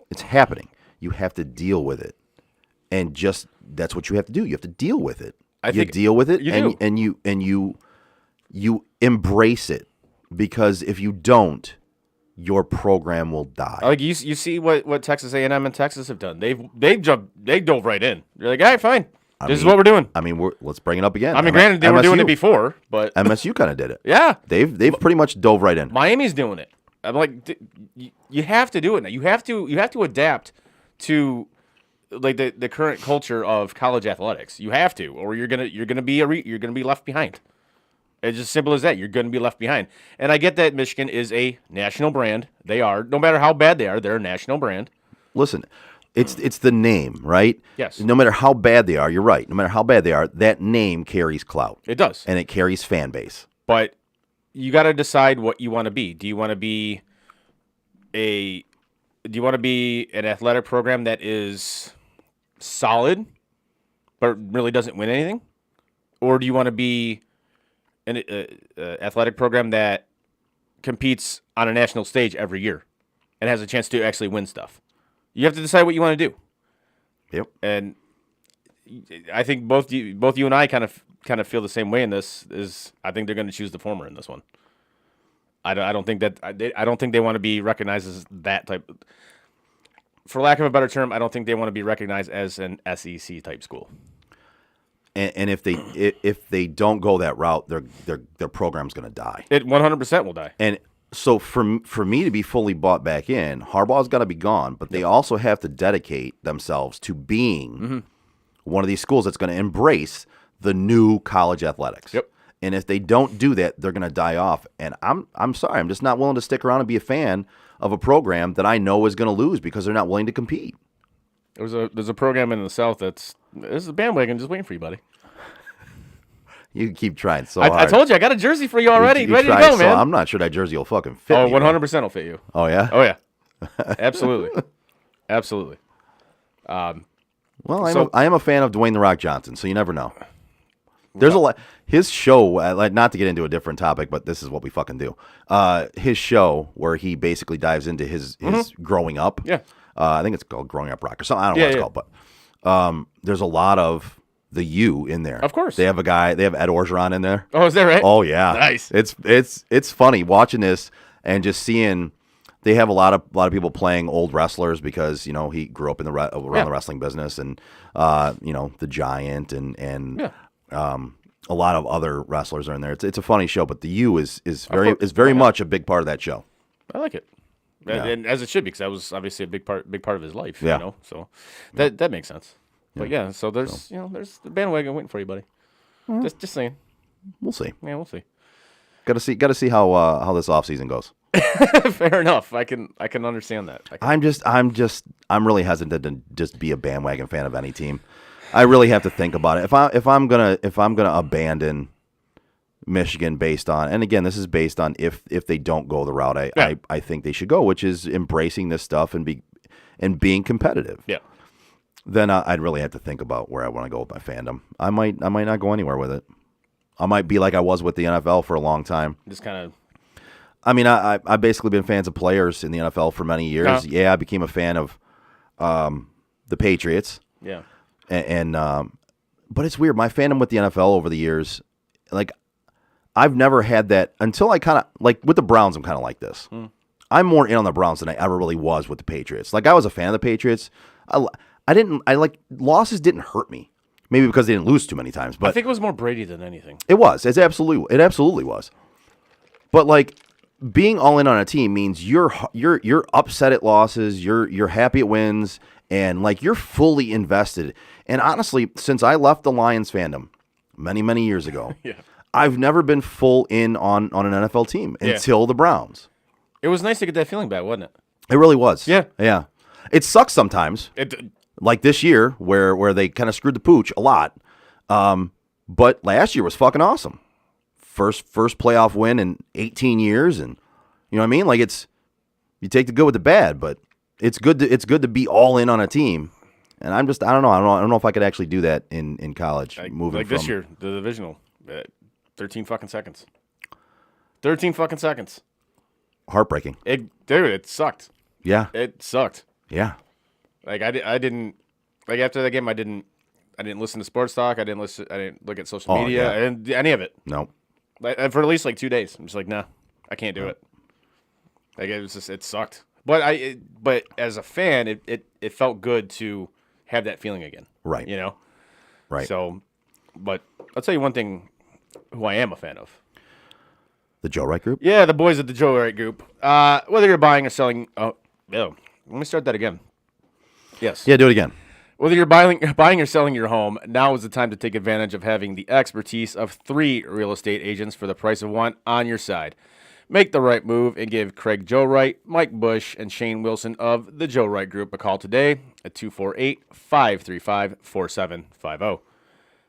It's happening. You have to deal with it, and just that's what you have to do. You have to deal with it. I You think deal with it, you and do. you embrace it, because if you don't, your program will die. Like you see what Texas A&M and Texas have done. They dove right in. You're like, all right, fine. This is what we're doing. I mean, let's bring it up again. I mean, granted, they were doing it before, but MSU kind of did it. yeah, They've pretty much dove right in. Miami's doing it. I'm like, you have to do it now. You have to adapt to like the current culture of college athletics. You have to, or you're gonna be left behind. It's just simple as that. You're gonna be left behind. And I get that Michigan is a national brand. They are, no matter how bad they are, they're a national brand. Listen, it's the name, right? Yes. No matter how bad they are, you're right. No matter how bad they are, that name carries clout. It does. And it carries fan base. But you got to decide what you want to be. Do you want to be an athletic program that is solid but really doesn't win anything? Or do you want to be an athletic program that competes on a national stage every year and has a chance to actually win stuff? You have to decide what you want to do. Yep. And I think both you and I kind of feel the same way in this. I think they're going to choose the former in this one. I don't think they want to be recognized as that type. For lack of a better term, I don't think they want to be recognized as an SEC type school. And if they don't go that route, their program's going to die. It 100% will die. And so for me to be fully bought back in, Harbaugh's got to be gone, but they also have to dedicate themselves to being one of these schools that's going to embrace the new college athletics. Yep. And if they don't do that, they're going to die off. And I'm sorry, I'm just not willing to stick around and be a fan of a program that I know is going to lose because they're not willing to compete. There's a program in the South this is a bandwagon just waiting for you, buddy. You keep trying so I hard. told you I got a jersey for you already. You Ready to tried go, so- man. I'm not sure that jersey will fucking fit Oh, me, bro. 100% will fit you. Oh, yeah? Oh yeah, absolutely, absolutely. Well, I am a fan of Dwayne The Rock Johnson, so you never know. There's a lot. His show, like, not to get into a different topic, but this is what we fucking do. His show where he basically dives into his growing up. Yeah. I think it's called Growing Up Rock or something. I don't know Yeah, what it's yeah. called, but there's a lot of the U in there. Of course. They have Ed Orgeron in there. Oh, is that right? Oh yeah, Nice. It's funny watching this and just seeing. They have a lot of people playing old wrestlers because he grew up in around the wrestling business, and the Giant and a lot of other wrestlers are in there. It's a funny show, but the U is very much a big part of that show. I like it. And as it should be, because that was obviously a big part of his life. Yeah. So that makes sense. But yeah, so there's the bandwagon waiting for you, buddy. Just saying. We'll see. Yeah, we'll see. Got to see how this offseason goes. Fair enough. I can understand that. I'm really hesitant to just be a bandwagon fan of any team. I really have to think about it. If I'm gonna abandon Michigan based on, and again, this is based on if they don't go the route I think they should go, which is embracing this stuff and being competitive. Yeah. Then I'd really have to think about where I want to go with my fandom. I might not go anywhere with it. I might be like I was with the NFL for a long time. Just kind of. I mean, I've basically been fans of players in the NFL for many years. Yeah, I became a fan of the Patriots. Yeah. And but it's weird. My fandom with the NFL over the years, like, I've never had that until I kind of, like, with the Browns, I'm kind of like this. I'm more in on the Browns than I ever really was with the Patriots. Like, I was a fan of the Patriots. Losses didn't hurt me. Maybe because they didn't lose too many times. But I think it was more Brady than anything. it was. It absolutely was. But, like, being all in on a team means you're upset at losses, you're happy at wins, and, like, you're fully invested. And honestly, since I left the Lions fandom many, many years ago. Yeah. I've never been full in on an NFL team until the Browns. It was nice to get that feeling back, wasn't it? It really was. Yeah. Yeah. It sucks sometimes. Like this year where they kind of screwed the pooch a lot. But last year was fucking awesome. First playoff win in 18 years, and you know what I mean? Like you take the good with the bad, but it's good to be all in on a team. And I don't know if I could actually do that in college. Moving like from this year, the divisional, 13 fucking seconds. 13 fucking seconds. Heartbreaking. It sucked. Yeah. It sucked. Yeah. Like I didn't like after that game. I didn't listen to sports talk. I didn't look at social media. yeah. I didn't do any of it. No. Like, for at least like 2 days. I'm just like, nah, I can't do it. Like it sucked. But as a fan, it felt good to have that feeling again. Right. You know. Right. So, but I'll tell you one thing, who I am a fan of. The Joe Wright Group? Yeah, the boys at the Joe Wright Group. Whether you're buying or selling, let me start that again. Yes. Yeah, do it again. Whether you're buying or selling your home, now is the time to take advantage of having the expertise of 3 real estate agents for the price of 1 on your side. Make the right move and give Craig Joe Wright, Mike Bush, and Shane Wilson of the Joe Wright Group a call today at 248-535-4750.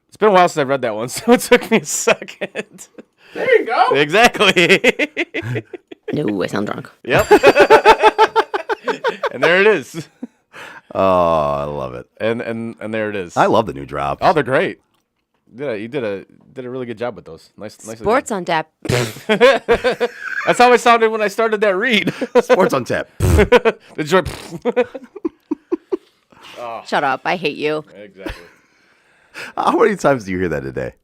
It's been a while since I've read that one, so it took me a second. There you go. Exactly. No, I sound drunk. Yep. And there it is. Oh, I love it. And there it is. I love the new drops. Oh, they're great. You did a really good job with those. Nice. Sports on tap. That's how it sounded when I started that read. Sports on tap. The joy. Shut up. I hate you. Exactly. How many times do you hear that a day?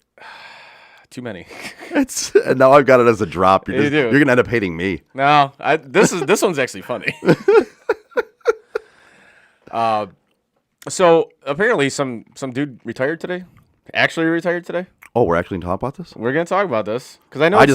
Too many. And now I've got it as a drop. You do. You're gonna end up hating me. No, this one's actually funny. So apparently some dude retired today. Actually retired today. Oh, we're actually gonna talk about this? We're gonna talk about this because I know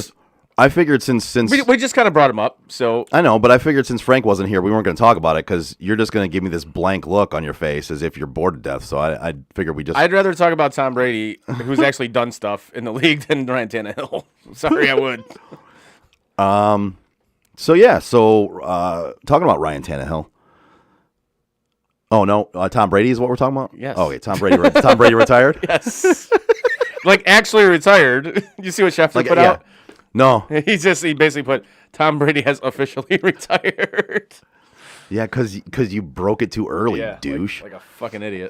I figured since we just kind of brought him up. So I know, but I figured since Frank wasn't here, we weren't going to talk about it because you're just going to give me this blank look on your face as if you're bored to death. So I figured we just. I'd rather talk about Tom Brady, who's actually done stuff in the league, than Ryan Tannehill. Sorry, I would. So yeah, talking about Ryan Tannehill. Oh no, Tom Brady is what we're talking about. Yes. Oh, okay, Tom Brady. Tom Brady retired. Yes. Like actually retired. You see what Schefter put out? No. He basically put Tom Brady has officially retired. Yeah, because you broke it too early, douche. Like a fucking idiot.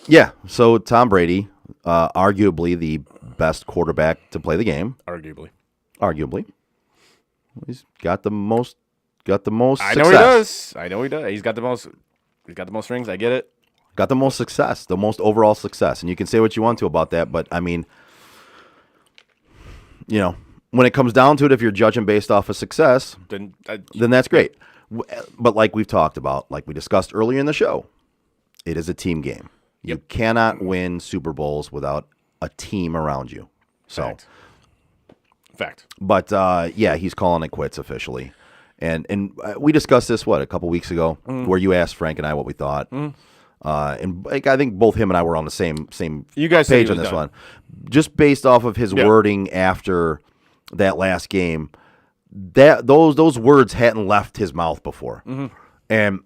Yeah. So Tom Brady, arguably the best quarterback to play the game. Arguably. He's got the most. I know he does. He's got the most rings. I get it. Got the most success, the most overall success. And you can say what you want to about that, but I mean, when it comes down to it, if you're judging based off of success, then that's great. But like we've talked about, like we discussed earlier in the show, it is a team game. You cannot win Super Bowls without a team around you. So, Fact. But he's calling it quits officially. And we discussed this, a couple weeks ago, where you asked Frank and I what we thought. And I think both him and I were on the same you guys page on this one. Just based off of his wording after that last game, those words hadn't left his mouth before. And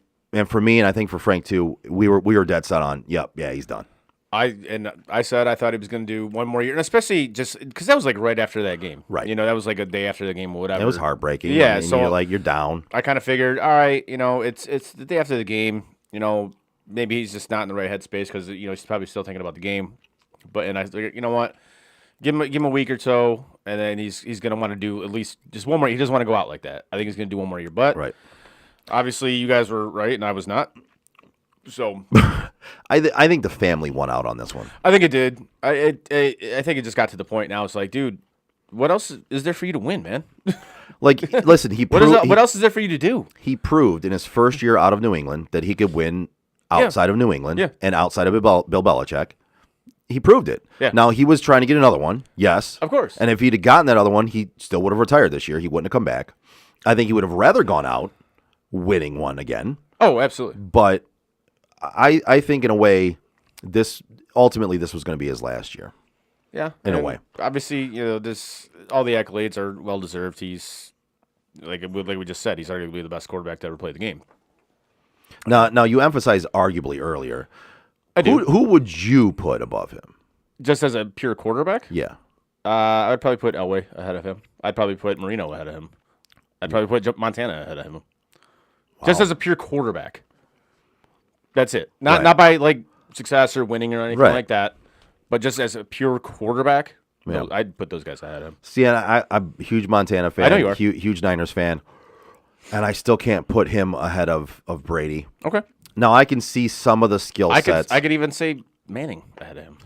for me, and I think for Frank too, we were dead set on, he's done. I said I thought he was going to do one more year, and especially just because that was like right after that game. Right. That was like a day after the game or whatever. It was heartbreaking. Yeah. So you're down. I kind of figured, all right, it's the day after the game. Maybe he's just not in the right headspace because he's probably still thinking about the game. And I figured, you know what, give him a week or so, and then he's going to want to do at least just one more. He doesn't want to go out like that. I think he's going to do one more year. But obviously, you guys were right, and I was not. So I think the family won out on this one. I think it did. I think it just got to the point now. It's like, dude, what else is there for you to win, man? Like, listen, what else is there for you to do? He proved in his first year out of New England that he could win outside of New England and outside of Bill Belichick. He proved it. Yeah. Now, he was trying to get another one, yes. Of course. And if he'd have gotten that other one, he still would have retired this year. He wouldn't have come back. I think he would have rather gone out winning one again. Oh, absolutely. But I think in a way, this was going to be his last year. Yeah, in a and way. Obviously, this all the accolades are well deserved. He's like we just said, he's arguably the best quarterback to ever play the game. Now you emphasized arguably earlier. I do. Who would you put above him? Just as a pure quarterback, Yeah. I would probably put Elway ahead of him. I'd probably put Marino ahead of him. I'd probably put Montana ahead of him. Just as a pure quarterback. That's it. Not by like success or winning or anything like that, but just as a pure quarterback, I'd put those guys ahead of him. See, and I'm a huge Montana fan. I know you are. Huge Niners fan. And I still can't put him ahead of Brady. Okay. Now, I can see some of the skill sets. I could even say Manning ahead of him.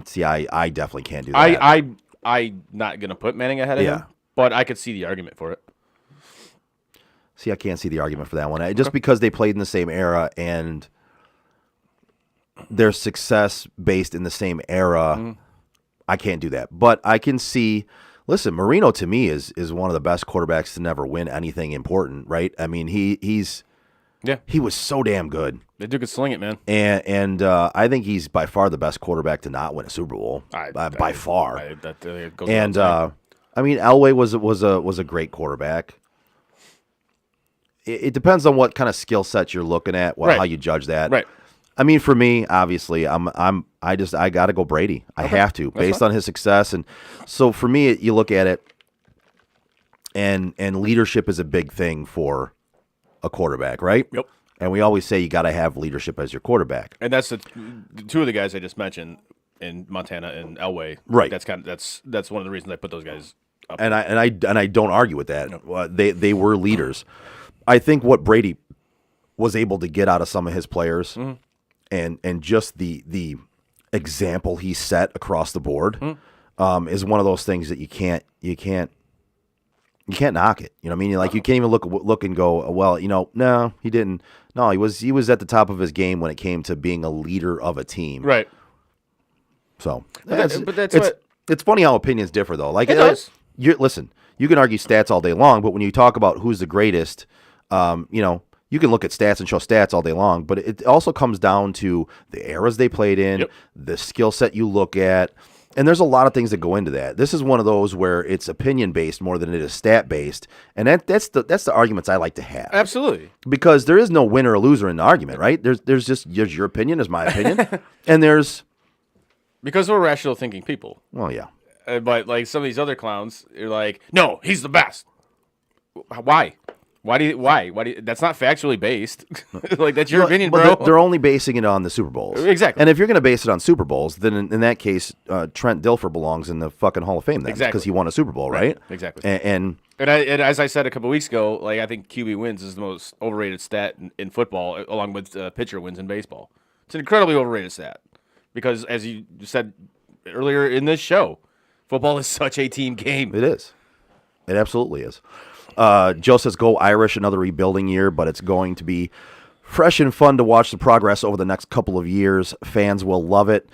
See, I definitely can't do that. I'm not going to put Manning ahead of him, but I could see the argument for it. See, I can't see the argument for that one. Just because they played in the same era and their success based in the same era, I can't do that. But I can see, listen, Marino to me is one of the best quarterbacks to never win anything important, right? I mean, he was so damn good. They do could sling it, man. And I think he's by far the best quarterback to not win a Super Bowl, by far. I mean, Elway was a great quarterback. It depends on what kind of skill sets you're looking at, how you judge that. Right. I mean, for me, obviously, I got to go Brady. I have to, based on his success, and so for me, you look at it, and leadership is a big thing for a quarterback, right? Yep. And we always say you got to have leadership as your quarterback. And that's the two of the guys I just mentioned in Montana and Elway. Right. That's one of the reasons I put those guys up. And I don't argue with that. No. They were leaders. I think what Brady was able to get out of some of his players, and just the example he set across the board, is one of those things that you can't knock it. You know what I mean? You can't even look and go, well, no, he didn't. No, he was at the top of his game when it came to being a leader of a team. Right. So, it's funny how opinions differ, though. It does. Listen, you can argue stats all day long, but when you talk about who's the greatest, you can look at stats and show stats all day long, but it also comes down to the eras they played in, the skill set you look at, and there's a lot of things that go into that. This is one of those where it's opinion-based more than it is stat-based, and that's the arguments I like to have. Absolutely. Because there is no winner or loser in the argument, right? There's your opinion is my opinion, and there's... Because we're rational thinking people. Well, yeah. But like some of these other clowns, you're like, no, he's the best. Why? Why do you, that's not factually based. Like, that's your opinion, bro. They're only basing it on the Super Bowls. Exactly. And if you're going to base it on Super Bowls, then in that case, Trent Dilfer belongs in the fucking Hall of Fame then. Exactly. Because he won a Super Bowl, right? Exactly. And as I said a couple weeks ago, like, I think QB wins is the most overrated stat in football, along with pitcher wins in baseball. It's an incredibly overrated stat. Because, as you said earlier in this show, football is such a team game. It is. It absolutely is. Joe says, go Irish, another rebuilding year, but it's going to be fresh and fun to watch the progress over the next couple of years. Fans will love it.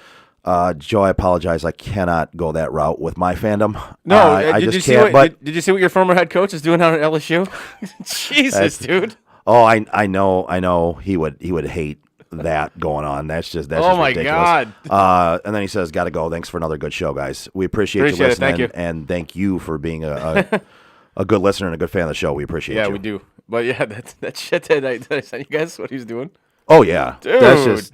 Joe, I apologize. I cannot go that route with my fandom. No, I just can't. Did you see what your former head coach is doing out at LSU? Jesus, dude. Oh, I know. He would hate that going on. That's just my ridiculous. God. And then he says, "Got to go. Thanks for another good show, guys. We appreciate you it. listening, Thank you. and thank you for being a good listener and a good fan of the show. We appreciate you. Yeah, we do. But yeah, that shit that I sent you guys, what he's doing. Oh yeah, dude. That's just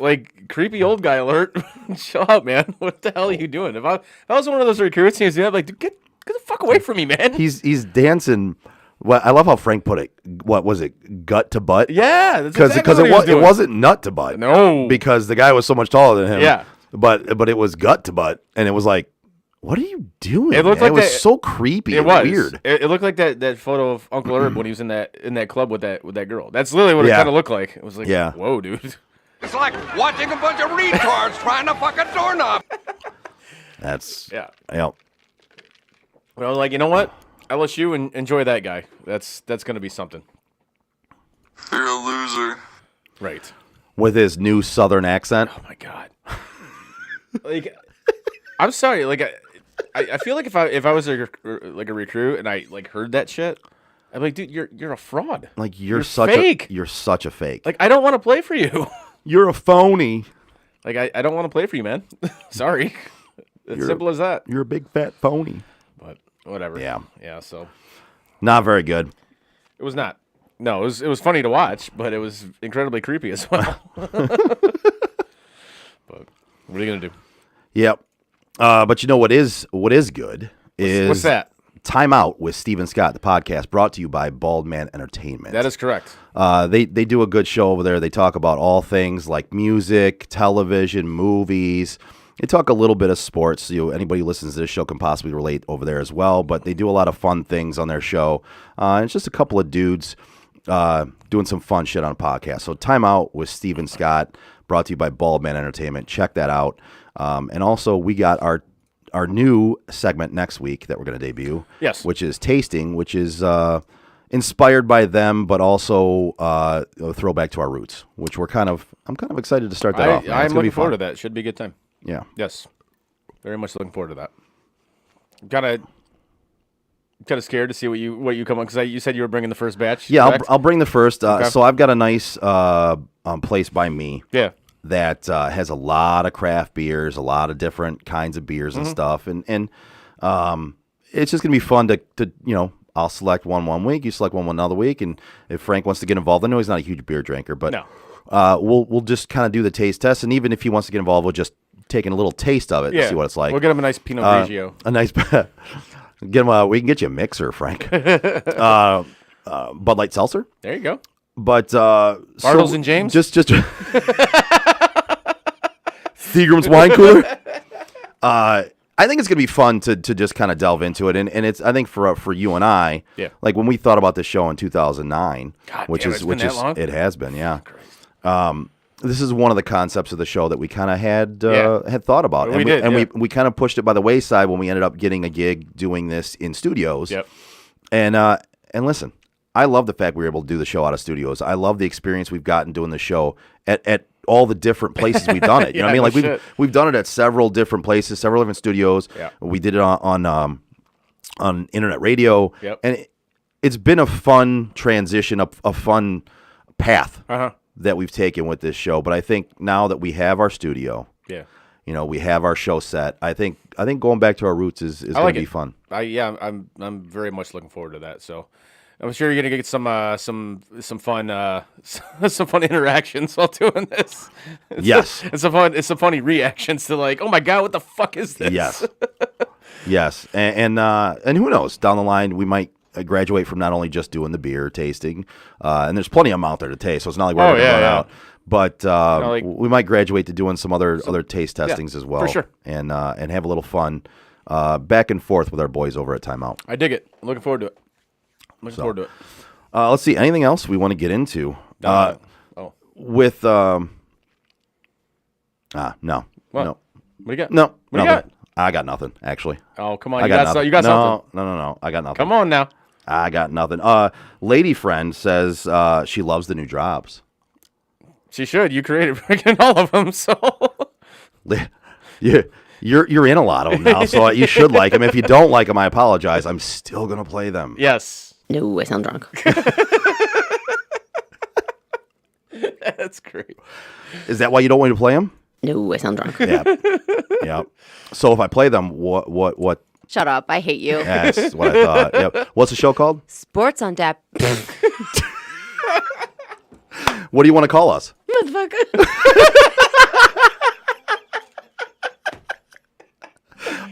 like creepy old guy alert. Chill out, man. What the hell are you doing? If I was one of those recruits, he's like, dude, get the fuck away from me, man. He's dancing. Well, I love how Frank put it. What was it? Gut to butt? Yeah, because it wasn't nut to butt. No, because the guy was so much taller than him. Yeah, but it was gut to butt, and it was like, what are you doing? It looked like it was so creepy. It was weird. It looked like that photo of Uncle Herb when he was in that club with that girl. That's literally what it kind of looked like. It was like, whoa, dude. It's like watching a bunch of retards trying to fuck a doorknob. That's yeah. Well, like, you know what? LSU and enjoy that guy. That's gonna be something. You're a loser. Right. With his new Southern accent. Oh my God. Like, I'm sorry. Like, I feel like if I was a recruit and I like heard that shit, I'm like, dude, you're a fraud. Like you're fake. You're such a fake. Like, I don't want to play for you. You're a phony. Like, I don't want to play for you, man. Sorry. It's simple as that. You're a big fat phony. But whatever. Yeah. Yeah, so. Not very good. It was not. No, it was funny to watch, but it was incredibly creepy as well. But what are you going to do? Yep. But you know what is good is What's that? Time Out with Steven Scott, the podcast brought to you by Bald Man Entertainment. That is correct. They do a good show over there. They talk about all things like music, television, movies. They talk a little bit of sports. Anybody who listens to this show can possibly relate over there as well. But they do a lot of fun things on their show. It's just a couple of dudes doing some fun shit on a podcast. So Time Out with Steven Scott, brought to you by Bald Man Entertainment. Check that out. And also, we got our new segment next week that we're going to debut. Yes. Which is Tasting, which is inspired by them, but also a throwback to our roots, which I'm kind of excited to start that off. I'm looking forward to that. Should be a good time. Yeah. Yes. Very much looking forward to that. Kind of scared to see what you come on, because you said you were bringing the first batch. Yeah, I'll bring the first. Okay. So I've got a nice place by me. Yeah. That has a lot of craft beers, a lot of different kinds of beers and stuff, and it's just gonna be fun to I'll select one week, you select one another week, and if Frank wants to get involved, I know he's not a huge beer drinker, but No. We'll just kind of do the taste test, and even if he wants to get involved, we'll just take a little taste of it to see what it's like. We'll get him a nice Pinot Grigio. A nice get him. We can get you a mixer, Frank. Bud Light Seltzer. There you go. But Bartles and James? Just Seagram's wine cooler. I think it's gonna be fun to just kind of delve into it, and it's I think for you and I, like when we thought about this show in 2009, which is it has been, yeah. This is one of the concepts of the show that we kind of had thought about, and we kind of pushed it by the wayside when we ended up getting a gig doing this in studios. Yep. And listen, I love the fact we were able to do the show out of studios. I love the experience we've gotten doing the show at all the different places we've done it. You know what I mean? Like we've done it at several different places, several different studios. Yeah. We did it on internet radio. Yep. And it's been a fun transition, a fun path that we've taken with this show. But I think now that we have our studio, we have our show set, I think going back to our roots is going to be fun. I'm very much looking forward to that. So I'm sure you're gonna get some fun some fun interactions while doing this. It's some funny reactions to like, oh my god, what the fuck is this? Yes, and who knows, down the line we might graduate from not only just doing the beer tasting, and there's plenty of them out there to taste, so it's not like we're gonna run out. But we might graduate to doing some other taste testings as well, for sure, and have a little fun back and forth with our boys over at Time Out. I dig it. I'm looking forward to it. Looking forward to it. Let's see. Anything else we want to get into? With no. What? No. What do you got? No. What do you got? I got nothing, actually. Oh, come on. You got something. No. I got nothing. Come on now. I got nothing. Lady friend says she loves the new drops. She should. You created freaking all of them, so. Yeah. You're in a lot of them now, so you should like them. If you don't like them, I apologize. I'm still going to play them. Yes. No, I sound drunk. That's great. Is that why you don't want me to play them? No, I sound drunk. Yeah. So if I play them, what? Shut up. I hate you. That's what I thought. Yep. What's the show called? Sports on Tap. What do you want to call us? Motherfucker.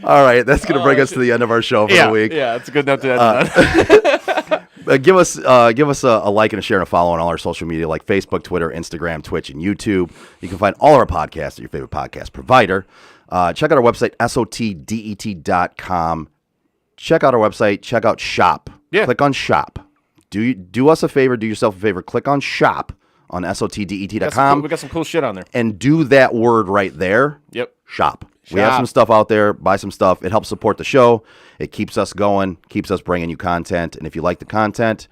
All right, that's going to bring us to the end of our show for the week. Yeah, it's a good note to end on. Give us a like and a share and a follow on all our social media like Facebook, Twitter, Instagram, Twitch, and YouTube. You can find all our podcasts at your favorite podcast provider. Check out our website, sotdet.com. Check out our website. Check out Shop. Yeah. Click on Shop. Do us a favor. Do yourself a favor. Click on Shop on sotdet.com. We got some cool shit on there. And do that word right there. Yep. Shop. We have some stuff out there. Buy some stuff. It helps support the show. It keeps us going, keeps us bringing you content. And if you like the content,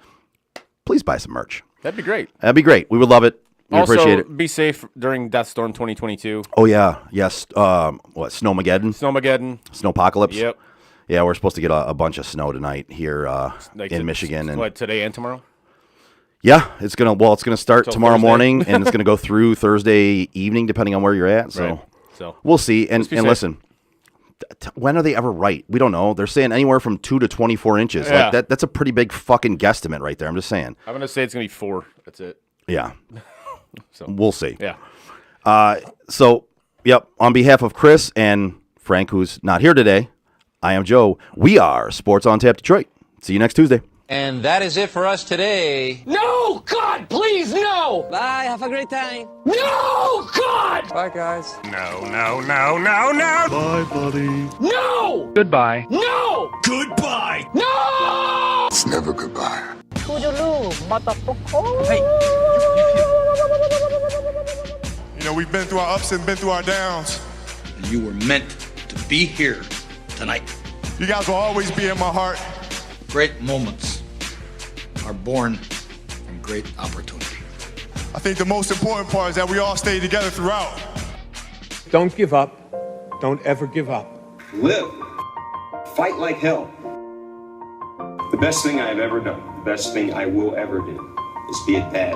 please buy some merch. That'd be great. That'd be great. We would love it. We appreciate it. Be safe during Death Storm 2022. Oh, yeah. Yes. Snowmageddon? Snowpocalypse? Yep. Yeah, we're supposed to get a bunch of snow tonight here in Michigan. What, today and tomorrow? Yeah, it's gonna start Till tomorrow Thursday. morning, and it's gonna go through Thursday evening, depending on where you're at. So, Right. So we'll see. And be safe. listen, when are they ever right? We don't know. They're saying anywhere from 2 to 24 inches. Yeah. Like that's a pretty big fucking guesstimate right there. I'm just saying. I'm gonna say it's gonna be 4. That's it. Yeah. So We'll see. yeah. So, yep. On behalf of Chris and Frank, who's not here today, I am Joe. We are Sports on Tap Detroit. See you next Tuesday. And that is it for us today. No! God, please, no! Bye, have a great time. No! God! Bye, guys. No, no, no, no, no. Bye, buddy. No! Goodbye. No! Goodbye. No! It's never goodbye. You know, we've been through our ups and been through our downs. You were meant to be here tonight. You guys will always be in my heart. Great moments are born from great opportunity. I think the most important part is that we all stay together throughout. Don't give up. Don't ever give up. Live. Fight like hell. The best thing I have ever done, the best thing I will ever do, is be a dad.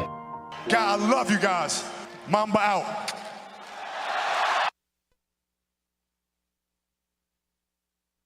God, I love you guys. Mamba out.